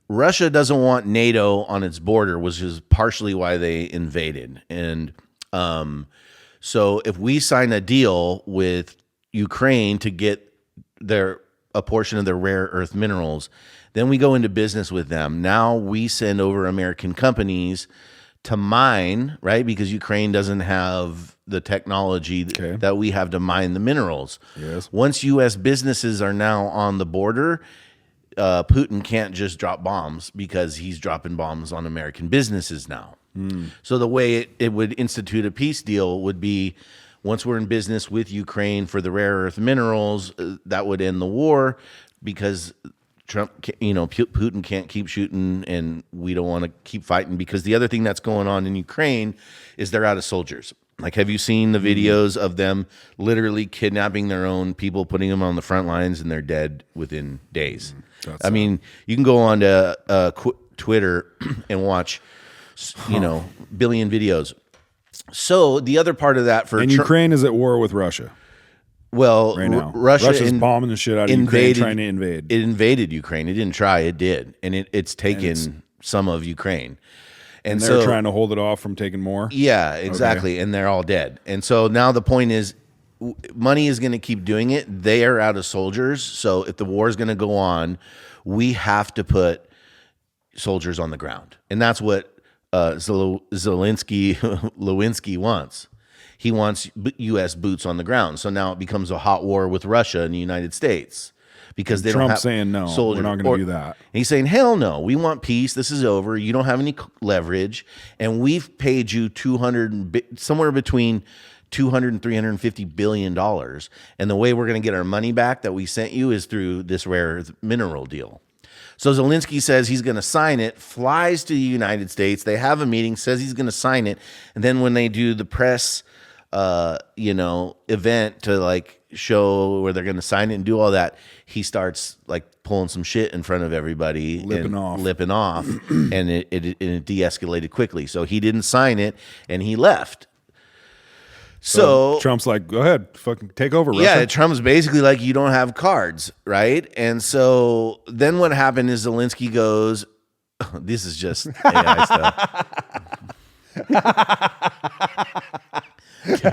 Russia doesn't want NATO on its border, which is partially why they invaded. And so if we sign a deal with Ukraine to get a portion of their rare earth minerals, then we go into business with them. Now we send over American companies to mine, right? Because Ukraine doesn't have the technology that we have to mine the minerals. Yes. Once U.S. businesses are now on the border, Putin can't just drop bombs because he's dropping bombs on American businesses now. So the way it would institute a peace deal would be once we're in business with Ukraine for the rare earth minerals, that would end the war because Putin can't keep shooting and we don't want to keep fighting because the other thing that's going on in Ukraine is they're out of soldiers. Like, have you seen the videos of them literally kidnapping their own people, putting them on the front lines, and they're dead within days? I mean, you can go on to Twitter and watch, billion videos. So the other part of that and Ukraine is at war with Russia. Well, right now, Russia's bombing the shit out of Ukraine, trying to invade. It invaded Ukraine. It didn't try. It did, and it's taken some of Ukraine. And they're trying to hold it off from taking more? Yeah, exactly. Okay. And they're all dead. And so now the point is money is going to keep doing it. They are out of soldiers. So if the war is going to go on, we have to put soldiers on the ground. And that's what Zelensky wants. He wants U.S. boots on the ground. So now it becomes a hot war with Russia and the United States. Because Trump's saying no, we're not going to do that. He's saying, hell no, we want peace. This is over. You don't have any leverage, and we've paid you somewhere between $200 and $350 billion. And the way we're going to get our money back that we sent you is through this rare earth mineral deal. So Zelensky says he's going to sign it, flies to the United States. They have a meeting, says he's going to sign it, and then when they do the press, event to like show where they're going to sign it and do all that, he starts like pulling some shit in front of everybody, lipping off, and it de-escalated quickly. So he didn't sign it and he left. So Trump's like, go ahead, fucking take over, Russia. Yeah, Trump's basically like, you don't have cards, right? And so then what happened is Zelensky goes, this is just AI stuff. Get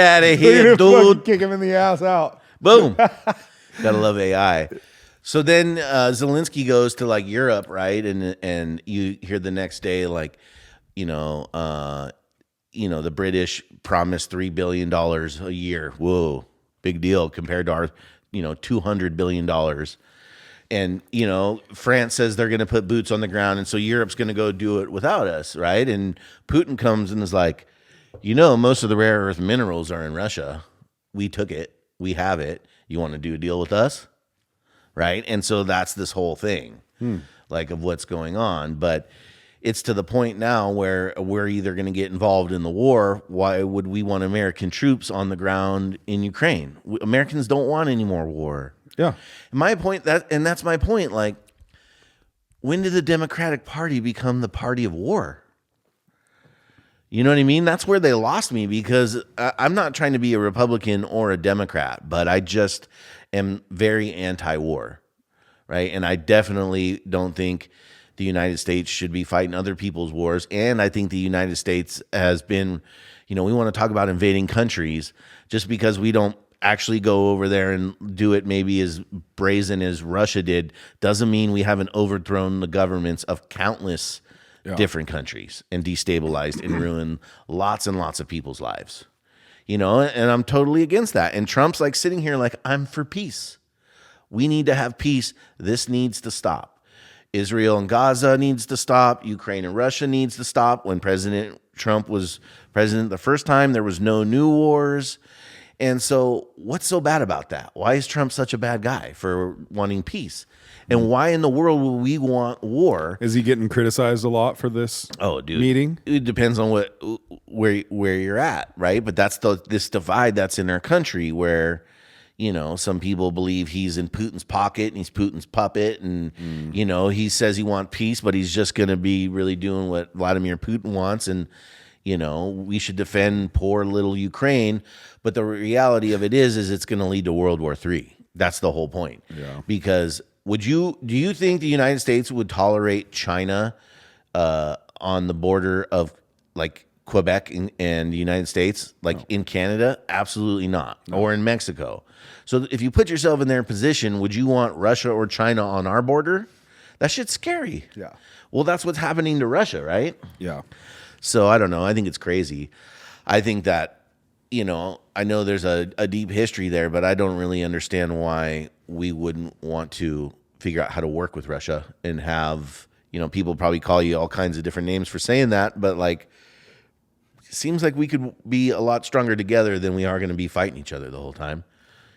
out of here, dude. Kick him in the ass out. Boom. Gotta love AI. So then Zelensky goes to like Europe, right? And you hear the next day, like, the British promised $3 billion a year. Whoa, big deal compared to our, $200 billion. And, France says they're going to put boots on the ground. And so Europe's going to go do it without us, right? And Putin comes and is like, most of the rare earth minerals are in Russia. We took it. We have it. You want to do a deal with us? Right? And so that's this whole thing, like of what's going on. But it's to the point now where we're either going to get involved in the war. Why would we want American troops on the ground in Ukraine? Americans don't want any more war. Yeah. My point, that's my point. Like, when did the Democratic Party become the party of war? You know what I mean? That's where they lost me, because I'm not trying to be a Republican or a Democrat, but I just am very anti-war, right? And I definitely don't think the United States should be fighting other people's wars. And I think the United States has been, we want to talk about invading countries. Just because we don't actually go over there and do it maybe as brazen as Russia did doesn't mean we haven't overthrown the governments of countless different countries and destabilized and ruined lots and lots of people's lives, and I'm totally against that. And Trump's like sitting here like, I'm for peace. We need to have peace. This needs to stop. Israel and Gaza needs to stop. Ukraine and Russia needs to stop. When President Trump was president the first time, there was no new wars. And so what's so bad about that? Why is Trump such a bad guy for wanting peace? And why in the world will we want war? Is he getting criticized a lot for this meeting? It depends on where you're at, right? But that's this divide that's in our country where, some people believe he's in Putin's pocket and he's Putin's puppet. And, he says he wants peace, but he's just going to be really doing what Vladimir Putin wants. And, we should defend poor little Ukraine. But the reality of it is it's going to lead to World War III. That's the whole point. Yeah. Because do you think the United States would tolerate China on the border of like Quebec and the United States, like in Canada? Absolutely not. No. Or in Mexico. So if you put yourself in their position, would you want Russia or China on our border? That shit's scary. Yeah. Well, that's what's happening to Russia, right? Yeah. So I don't know. I think it's crazy. I think that, I know there's a deep history there, but I don't really understand why we wouldn't want to figure out how to work with Russia and have, people probably call you all kinds of different names for saying that, but like, it seems like we could be a lot stronger together than we are going to be fighting each other the whole time.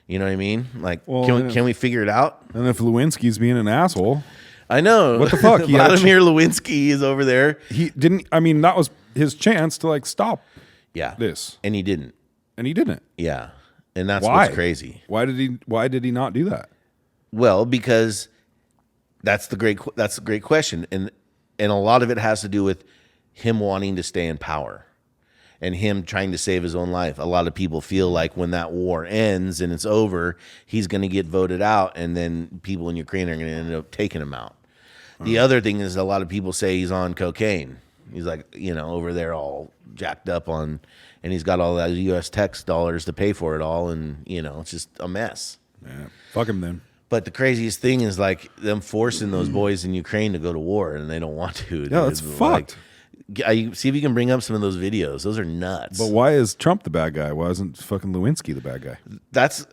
You know what I mean? Like, can we figure it out? And if Lewinsky's being an asshole, I know. What the fuck? Vladimir Lewinsky is over there. He didn't. I mean, that was his chance to like stop. Yeah. This, and he didn't. Yeah, and that's why? What's crazy. Why did he not do that? Well, because that's a great question, and a lot of it has to do with him wanting to stay in power and him trying to save his own life. A lot of people feel like when that war ends and it's over, he's going to get voted out, and then people in Ukraine are going to end up taking him out. The other thing is a lot of people say he's on cocaine. He's like, over there all jacked up on, and he's got all that U.S. tax dollars to pay for it all, and, it's just a mess. Yeah, fuck him then. But the craziest thing is like them forcing those boys in Ukraine to go to war, and they don't want to. Yeah, that's fucked. See if you can bring up some of those videos. Those are nuts. But why is Trump the bad guy? Why isn't fucking Lewinsky the bad guy? That's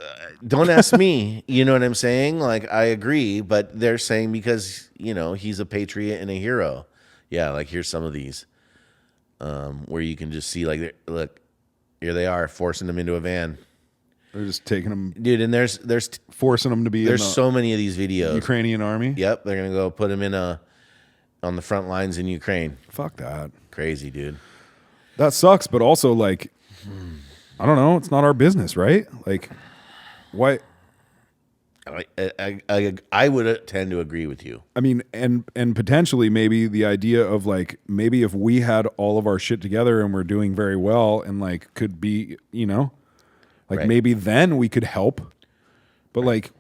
don't ask me. You know what I'm saying? Like, I agree, but they're saying because he's a patriot and a hero. Yeah, like here's some of these where you can just see like, look, here they are forcing them into a van. They're just taking them, dude. And there's forcing them to be. There's so many of these videos. Ukrainian army. Yep, they're gonna go put them on the front lines in Ukraine. Fuck that. Crazy, dude. That sucks, but also like, I don't know. It's not our business, right? Like, why? I would tend to agree with you. I mean, and potentially maybe the idea of like, maybe if we had all of our shit together and we're doing very well and like could be, like right. Maybe then we could help. But like,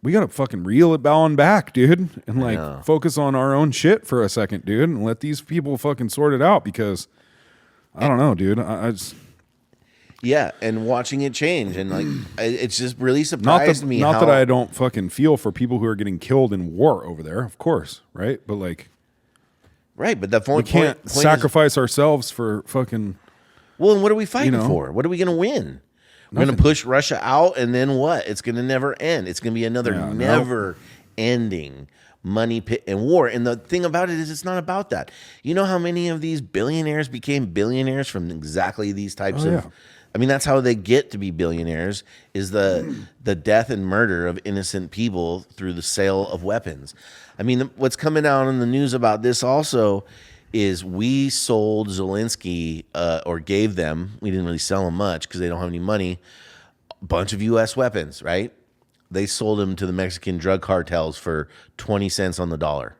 we gotta fucking reel it on back, dude, and like focus on our own shit for a second, dude, and let these people fucking sort it out because I don't know, dude. I just. Yeah, and watching it change, and like it's just really surprised me. Not that I don't fucking feel for people who are getting killed in war over there, of course, right? But like, right, but the we can't sacrifice ourselves for fucking. Well, and what are we fighting for? What are we going to win? We're going to push Russia out, and then what? It's going to never end. It's going to be another never-ending money pit and war. And the thing about it is, it's not about that. You know how many of these billionaires became billionaires from exactly these types of. Yeah. I mean, that's how they get to be billionaires, is the death and murder of innocent people through the sale of weapons. I mean, what's coming out in the news about this also is we sold Zelensky, or gave them, we didn't really sell them much because they don't have any money, a bunch of U.S. weapons, right? They sold them to the Mexican drug cartels for 20 cents on the dollar.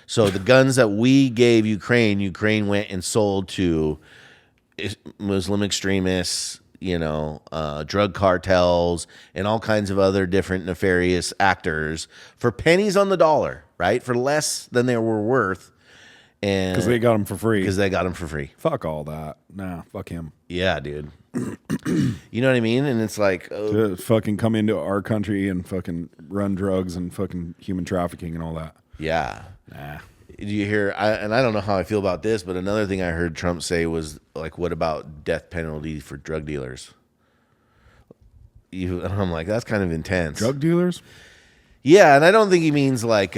So the guns that we gave Ukraine went and sold to Muslim extremists, drug cartels, and all kinds of other different nefarious actors for pennies on the dollar, right? For less than they were worth. And because they got them for free. Fuck all that. Nah, fuck him. Yeah, dude. You know what I mean? And it's like, to fucking come into our country and fucking run drugs and fucking human trafficking and all that. Yeah. Nah. Did you hear? And I don't know how I feel about this, but another thing I heard Trump say was like, "What about death penalty for drug dealers?" And I'm like, that's kind of intense. Drug dealers? Yeah, and I don't think he means like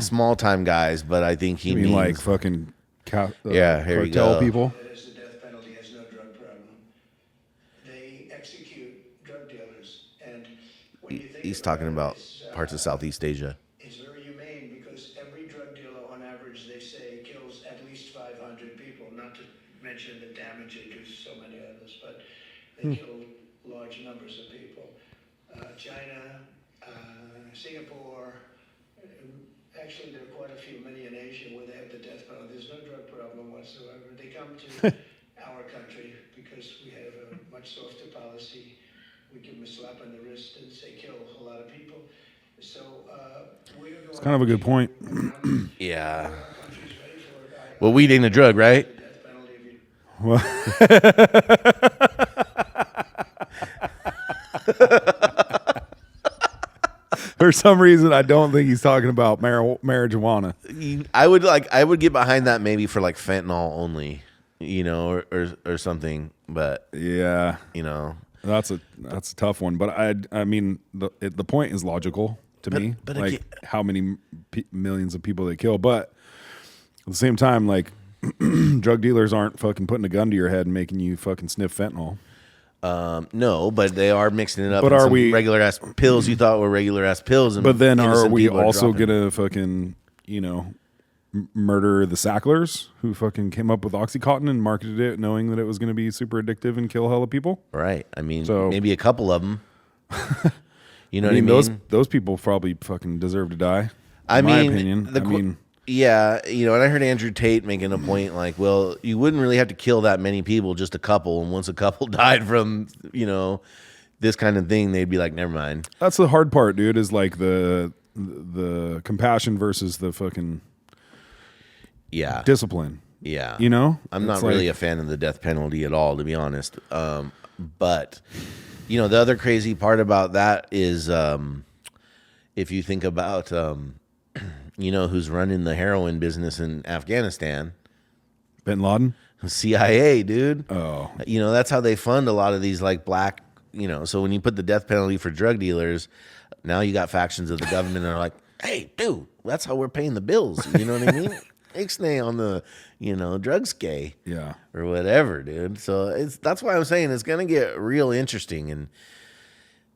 small time guys, but I think he means like fucking cartel people. The death penalty has no drug problem. They execute drug dealers, and when you think he's talking about parts of Southeast Asia. It's very humane because every drug dealer, on average, they say kills at least 500 people. Not to mention the damage they do to so many others, but they kill large numbers of people. China. Singapore, actually there are quite a few, many in Asia where they have the death penalty. There's no drug problem whatsoever. They come to our country because we have a much softer policy. We give them a slap on the wrist and say kill a lot of people. So we're going. It's kind of a good point. Yeah. Well, weed ain't a drug, right? Well. For some reason, I don't think he's talking about marijuana. I would get behind that maybe for like fentanyl only, or something. But Yeah, that's a tough one. But I mean, the point is logical to me. but like again, how many millions of people they kill, but at the same time, like drug dealers aren't fucking putting a gun to your head and making you fucking sniff fentanyl. no, but they are mixing it up. But in are some we regular ass pills you thought were regular ass pills? And But then are innocent we people also dropping. gonna fucking murder the Sacklers who fucking came up with OxyContin and marketed it knowing that it was going to be super addictive and kill hella people? Right. I mean, So- maybe a couple of them. You know I mean, what I mean? those people probably fucking deserve to die. I in my mean, opinion. yeah, and I heard Andrew Tate making a point like, well, you wouldn't really have to kill that many people, just a couple. And once a couple died from, this kind of thing, they'd be like, never mind. That's the hard part, dude, is like the compassion versus the fucking Yeah. discipline. Yeah. I'm not It's really like- a fan of the death penalty at all, to be honest. But, the other crazy part about that is if you think about, who's running the heroin business in Afghanistan. Bin Laden? CIA, dude. Oh. That's how they fund a lot of these like black, so when you put the death penalty for drug dealers, now you got factions of the government that are like, hey, dude, that's how we're paying the bills. You know what I mean? Ixnay on the, drug skay. Yeah. Or whatever, dude. So that's why I'm saying it's going to get real interesting. And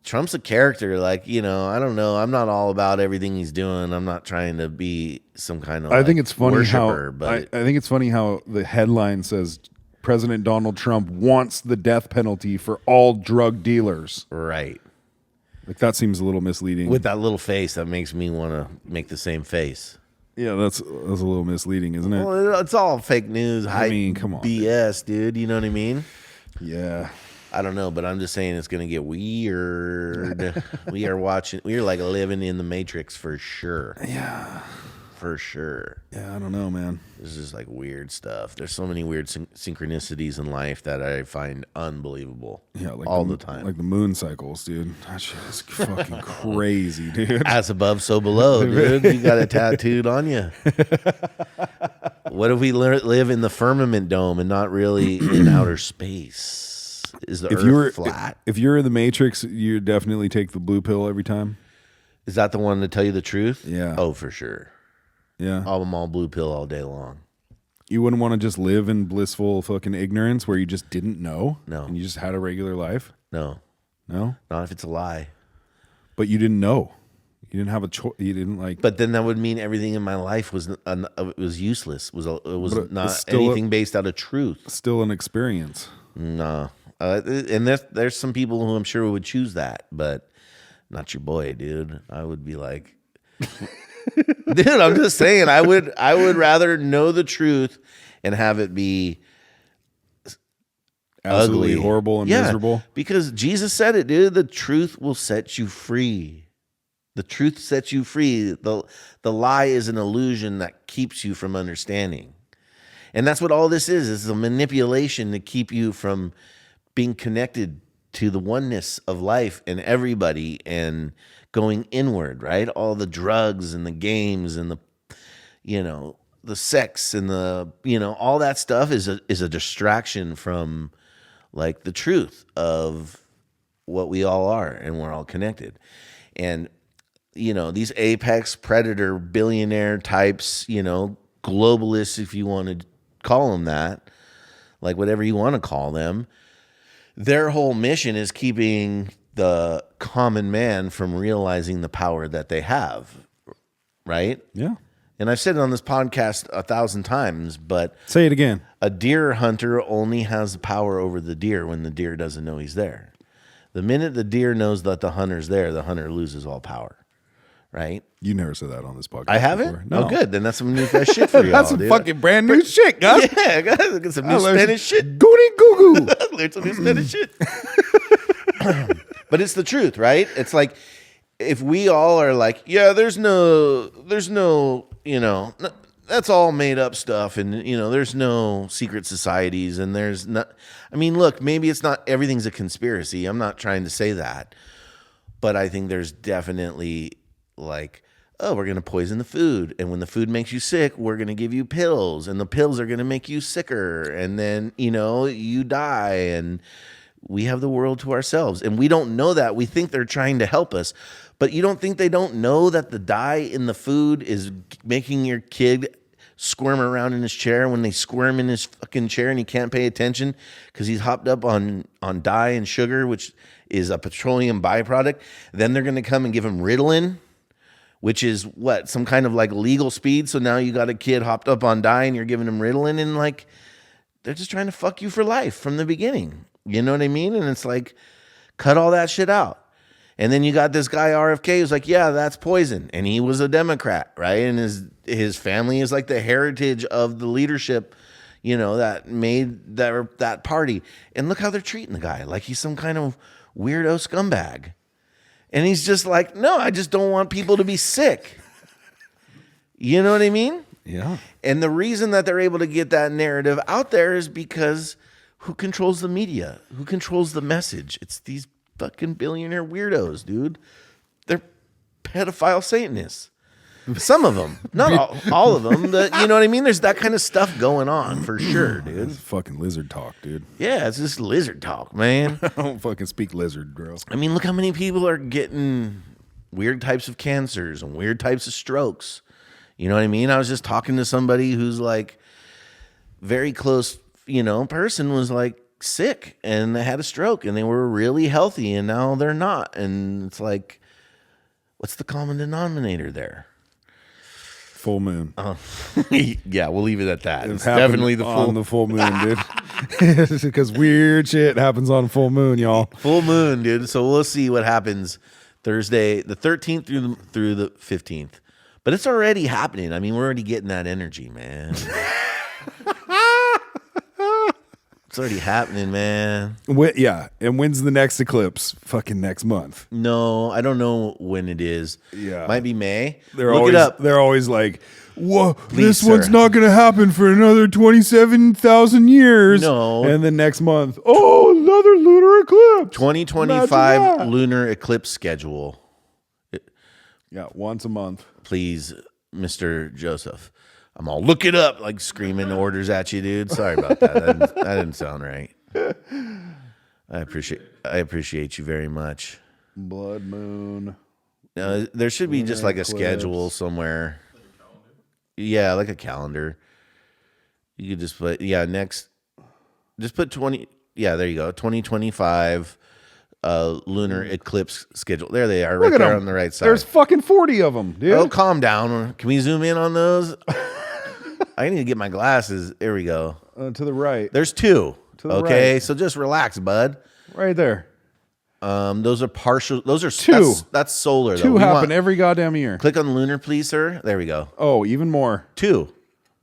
Trump's a character. Like, I don't know. I'm not all about everything he's doing. I'm not trying to be some kind of I think it's funny worshiper, how but I think it's funny how the headline says President Donald Trump wants the death penalty for all drug dealers. right. Like that seems a little misleading. With that little face, that makes me want to make the same face. Yeah, that's a little misleading, isn't it? Well, it's all fake news, hype, mean, come on, BS, dude. You know what I mean? Yeah. I don't know, but I'm just saying it's going to get weird. We are like living in the Matrix for sure. Yeah. For sure. Yeah, I don't know, man. This is like weird stuff. There's so many weird synchronicities in life that I find unbelievable. Yeah, like all the time. Like the moon cycles, dude. That shit is fucking crazy, dude. As above, so below, dude. You got it tattooed on you. What if we live in the firmament dome and not really in outer space? Is the Earth flat? If you're in the Matrix, you definitely take the blue pill every time. Is that the one to tell you the truth? Yeah. Oh, for sure. Yeah. I'm all blue pill all day long. You wouldn't want to just live in blissful fucking ignorance where you just didn't know? No. And you just had a regular life? No. No? Not if it's a lie. But you didn't know. You didn't have a choice. You didn't like. But then that would mean everything in my life was useless. It was But not it's still anything based out of truth. Still an experience. No. And there's some people who I'm sure would choose that, but not your boy, dude. I would be like, dude, I'm just saying, I would rather know the truth and have it be Absolutely ugly, horrible and miserable. Because Jesus said it, dude. The truth will set you free. The truth sets you free. The lie is an illusion that keeps you from understanding. And that's what all this is. It's a manipulation to keep you from being connected to the oneness of life and everybody and going inward, right? All the drugs and the games and the sex and all that stuff is a distraction from like the truth of what we all are, and we're all connected. And these apex predator billionaire types, globalists, if you want to call them that, like whatever you want to call them, their whole mission is keeping the common man from realizing the power that they have, right? Yeah. And I've said it on this podcast 1,000 times, but Say it again. a deer hunter only has the power over the deer when the deer doesn't know he's there. The minute the deer knows that the hunter's there, the hunter loses all power, right? You never said that on this podcast. I haven't? before. No. Oh, good. Then that's some new fresh shit for you. That's some dude. fucking brand new shit, guys. Yeah, guys, get some new learned Spanish shit. Goody goo goo. Learn some new Spanish shit. But it's the truth, right? It's like if we all are like, yeah, there's no, that's all made up stuff, and there's no secret societies, and there's not. I mean, look, maybe it's not everything's a conspiracy. I'm not trying to say that, but I think there's definitely like, oh, we're going to poison the food. And when the food makes you sick, we're going to give you pills. And the pills are going to make you sicker. And then, you die. And we have the world to ourselves. And we don't know that. We think they're trying to help us. But you don't think they don't know that the dye in the food is making your kid squirm around in his chair when they squirm in his fucking chair and he can't pay attention because he's hopped up on dye and sugar, which is a petroleum byproduct. Then they're going to come and give him Ritalin, which is what? Some kind of like legal speed. So now you got a kid hopped up on dye and you're giving him Ritalin, and like they're just trying to fuck you for life from the beginning. You know what I mean? And it's like, cut all that shit out. And then you got this guy RFK who's like, yeah, that's poison. And he was a Democrat, right? And his family is like the heritage of the leadership, that made that party. And look how they're treating the guy. Like he's some kind of weirdo scumbag. And he's just like, no, I just don't want people to be sick. You know what I mean? Yeah. And the reason that they're able to get that narrative out there is because who controls the media? Who controls the message? It's these fucking billionaire weirdos, dude. They're pedophile Satanists. Some of them, not all of them. You know what I mean? There's that kind of stuff going on for sure, dude. It's fucking lizard talk, dude. Yeah, it's just lizard talk, man. I don't fucking speak lizard, bro. I mean, look how many people are getting weird types of cancers and weird types of strokes. You know what I mean? I was just talking to somebody who's like very close, person was like sick and they had a stroke and they were really healthy and now they're not. And it's like, what's the common denominator there? Full moon. Yeah, we'll leave it at that. It's happened definitely the full moon, dude. Because weird shit happens on full moon, y'all. Full moon, dude. So we'll see what happens Thursday, the 13th through the 15th. But it's already happening. I mean, we're already getting that energy, man. It's already happening, man. Yeah. And when's the next eclipse? Fucking next month. No, I don't know when it is. Yeah. Might be May. Look it up. They're always like, whoa, Please, this one's sir. not going to happen for another 27,000 years. No. And then next month, another lunar eclipse. 2025 lunar eclipse schedule. Yeah, once a month. Please, Mr. Joseph. I'm all look it up, like screaming orders at you, dude. Sorry about that. That didn't sound right. I appreciate you very much. Blood moon. There should be just like a eclipse. schedule somewhere. Yeah, like a calendar. You could just put just put 20. Yeah, there you go. 2025 lunar eclipse schedule. There they are, right Look at there them. on the right side. There's fucking 40 of them, dude. Oh, calm down. Can we zoom in on those? I need to get my glasses. There we go. To the right. There's two. To the Okay, right. so just relax, bud. Right there. Those are partial. Those are Two. That's solar. Two though. happen every goddamn year. Click on lunar, please, sir. There we go. Oh, even more. 2,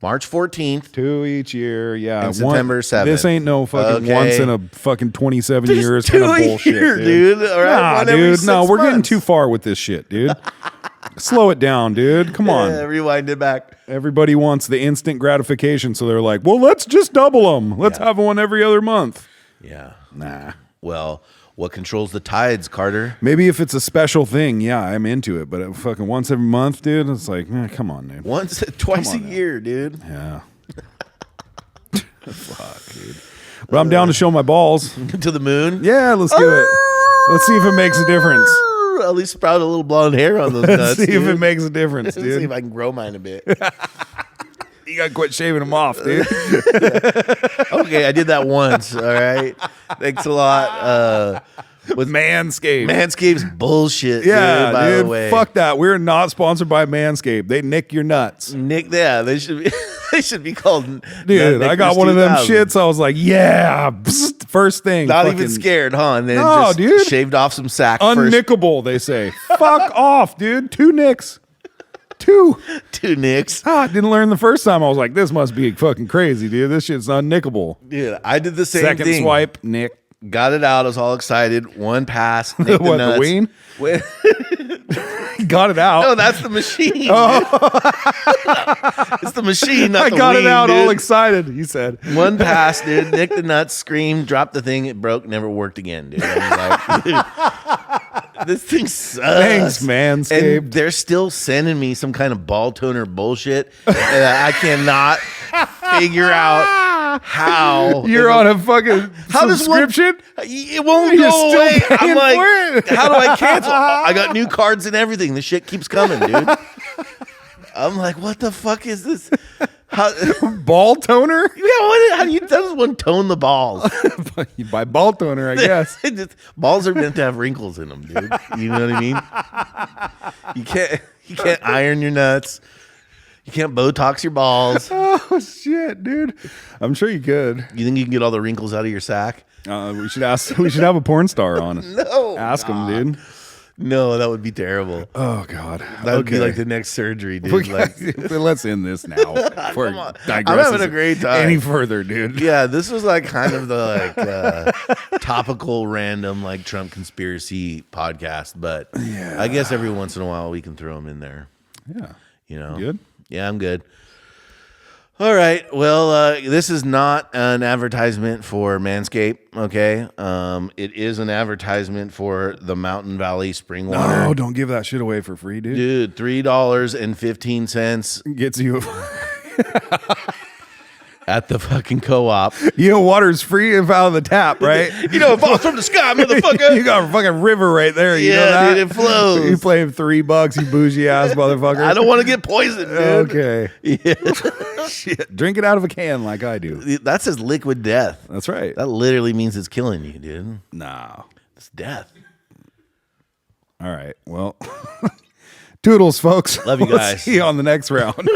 March 14th. 2 each year. Yeah. And September 7th. This ain't no fucking Okay. once in a fucking 27 There's years 2 kind of a bullshit, year, dude. dude. All right, Nah, one every dude. No, 6 we're getting months. too far with this shit, dude. Slow it down, dude. Come on. Yeah, rewind it back. Everybody wants the instant gratification, so they're like, well, let's just double them. Let's have one every other month. Yeah. Nah. Well, what controls the tides, Carter? Maybe if it's a special thing, yeah, I'm into it. But fucking once every month, dude, it's like, come on, dude. Twice a now. year, dude. Yeah. Fuck, dude. But I'm down to show my balls. To the moon. Yeah, let's do it. Let's see if it makes a difference. At least sprout a little blonde hair on those Let's nuts. see if dude. it makes a difference, Let's see if dude. I can grow mine a bit. You gotta quit shaving them off, dude. Okay, I did that once. All right. Thanks a lot. With Manscaped. Manscaped's bullshit. Yeah, dude, by dude. the way. Fuck that. We're not sponsored by Manscaped. They nick your nuts. Nick, yeah, they should be. They should be called. Dude, I got one of them shits. I was like, yeah, psst, first thing. Not fucking even scared, huh? And then No, just dude. shaved off some sack first. Unnickable, they say. Fuck off, dude. 2 nicks. 2. 2 nicks. I didn't learn the first time. I was like, this must be fucking crazy, dude. This shit's unnickable. Dude, I did the same Second thing. swipe, nick. Got it out. I was all excited. One pass. Nicked What, the nuts. ween? Wait. Got it out. No, that's the machine. It's the machine, not I the got it ween, out dude. all excited, he said. One pass, dude. Nicked the nuts, screamed, dropped the thing. It broke, never worked again, dude. I was like, This thing sucks. Thanks, Manscaped. And they're still sending me some kind of ball toner bullshit. And I cannot figure out how You're on a fucking subscription? It won't You're go still away. paying I'm like, for it? how do I cancel? I got new cards and everything. The shit keeps coming, dude. I'm like, what the fuck is this? How, Ball toner? how do you does one tone the balls? You buy ball toner, I guess. Balls are meant to have wrinkles in them, dude. You know what I mean? You can't iron your nuts. You can't Botox your balls. Oh shit, dude! I'm sure you could. You think you can get all the wrinkles out of your sack? We should ask. We should have a porn star on. No, ask him, dude. No, that would be terrible. Oh god, That would be like the next surgery, dude. Like, let's end this now. Before it I'm digresses having a great time. any further, dude. yeah, this was like kind of the topical, random like Trump conspiracy podcast, but I guess every once in a while we can throw them in there. Yeah, You know, good. Yeah, I'm good. All right. Well, this is not an advertisement for Manscaped. Okay. It is an advertisement for the Mountain Valley Spring Water. No, don't give that shit away for free, dude. Dude, $3.15 Gets you. at the fucking co-op. You know, water's free if out of the tap, right? You know, it falls from the sky, motherfucker. You got a fucking river right there. You know that? dude, it flows. You play him $3, you bougie ass motherfucker. I don't want to get poisoned, dude. Okay. Yeah. Shit. Drink it out of a can like I do. That says liquid death. That's right. That literally means it's killing you, dude. Nah. It's death. All right. Well, toodles, folks. Love you We'll guys. see you on the next round.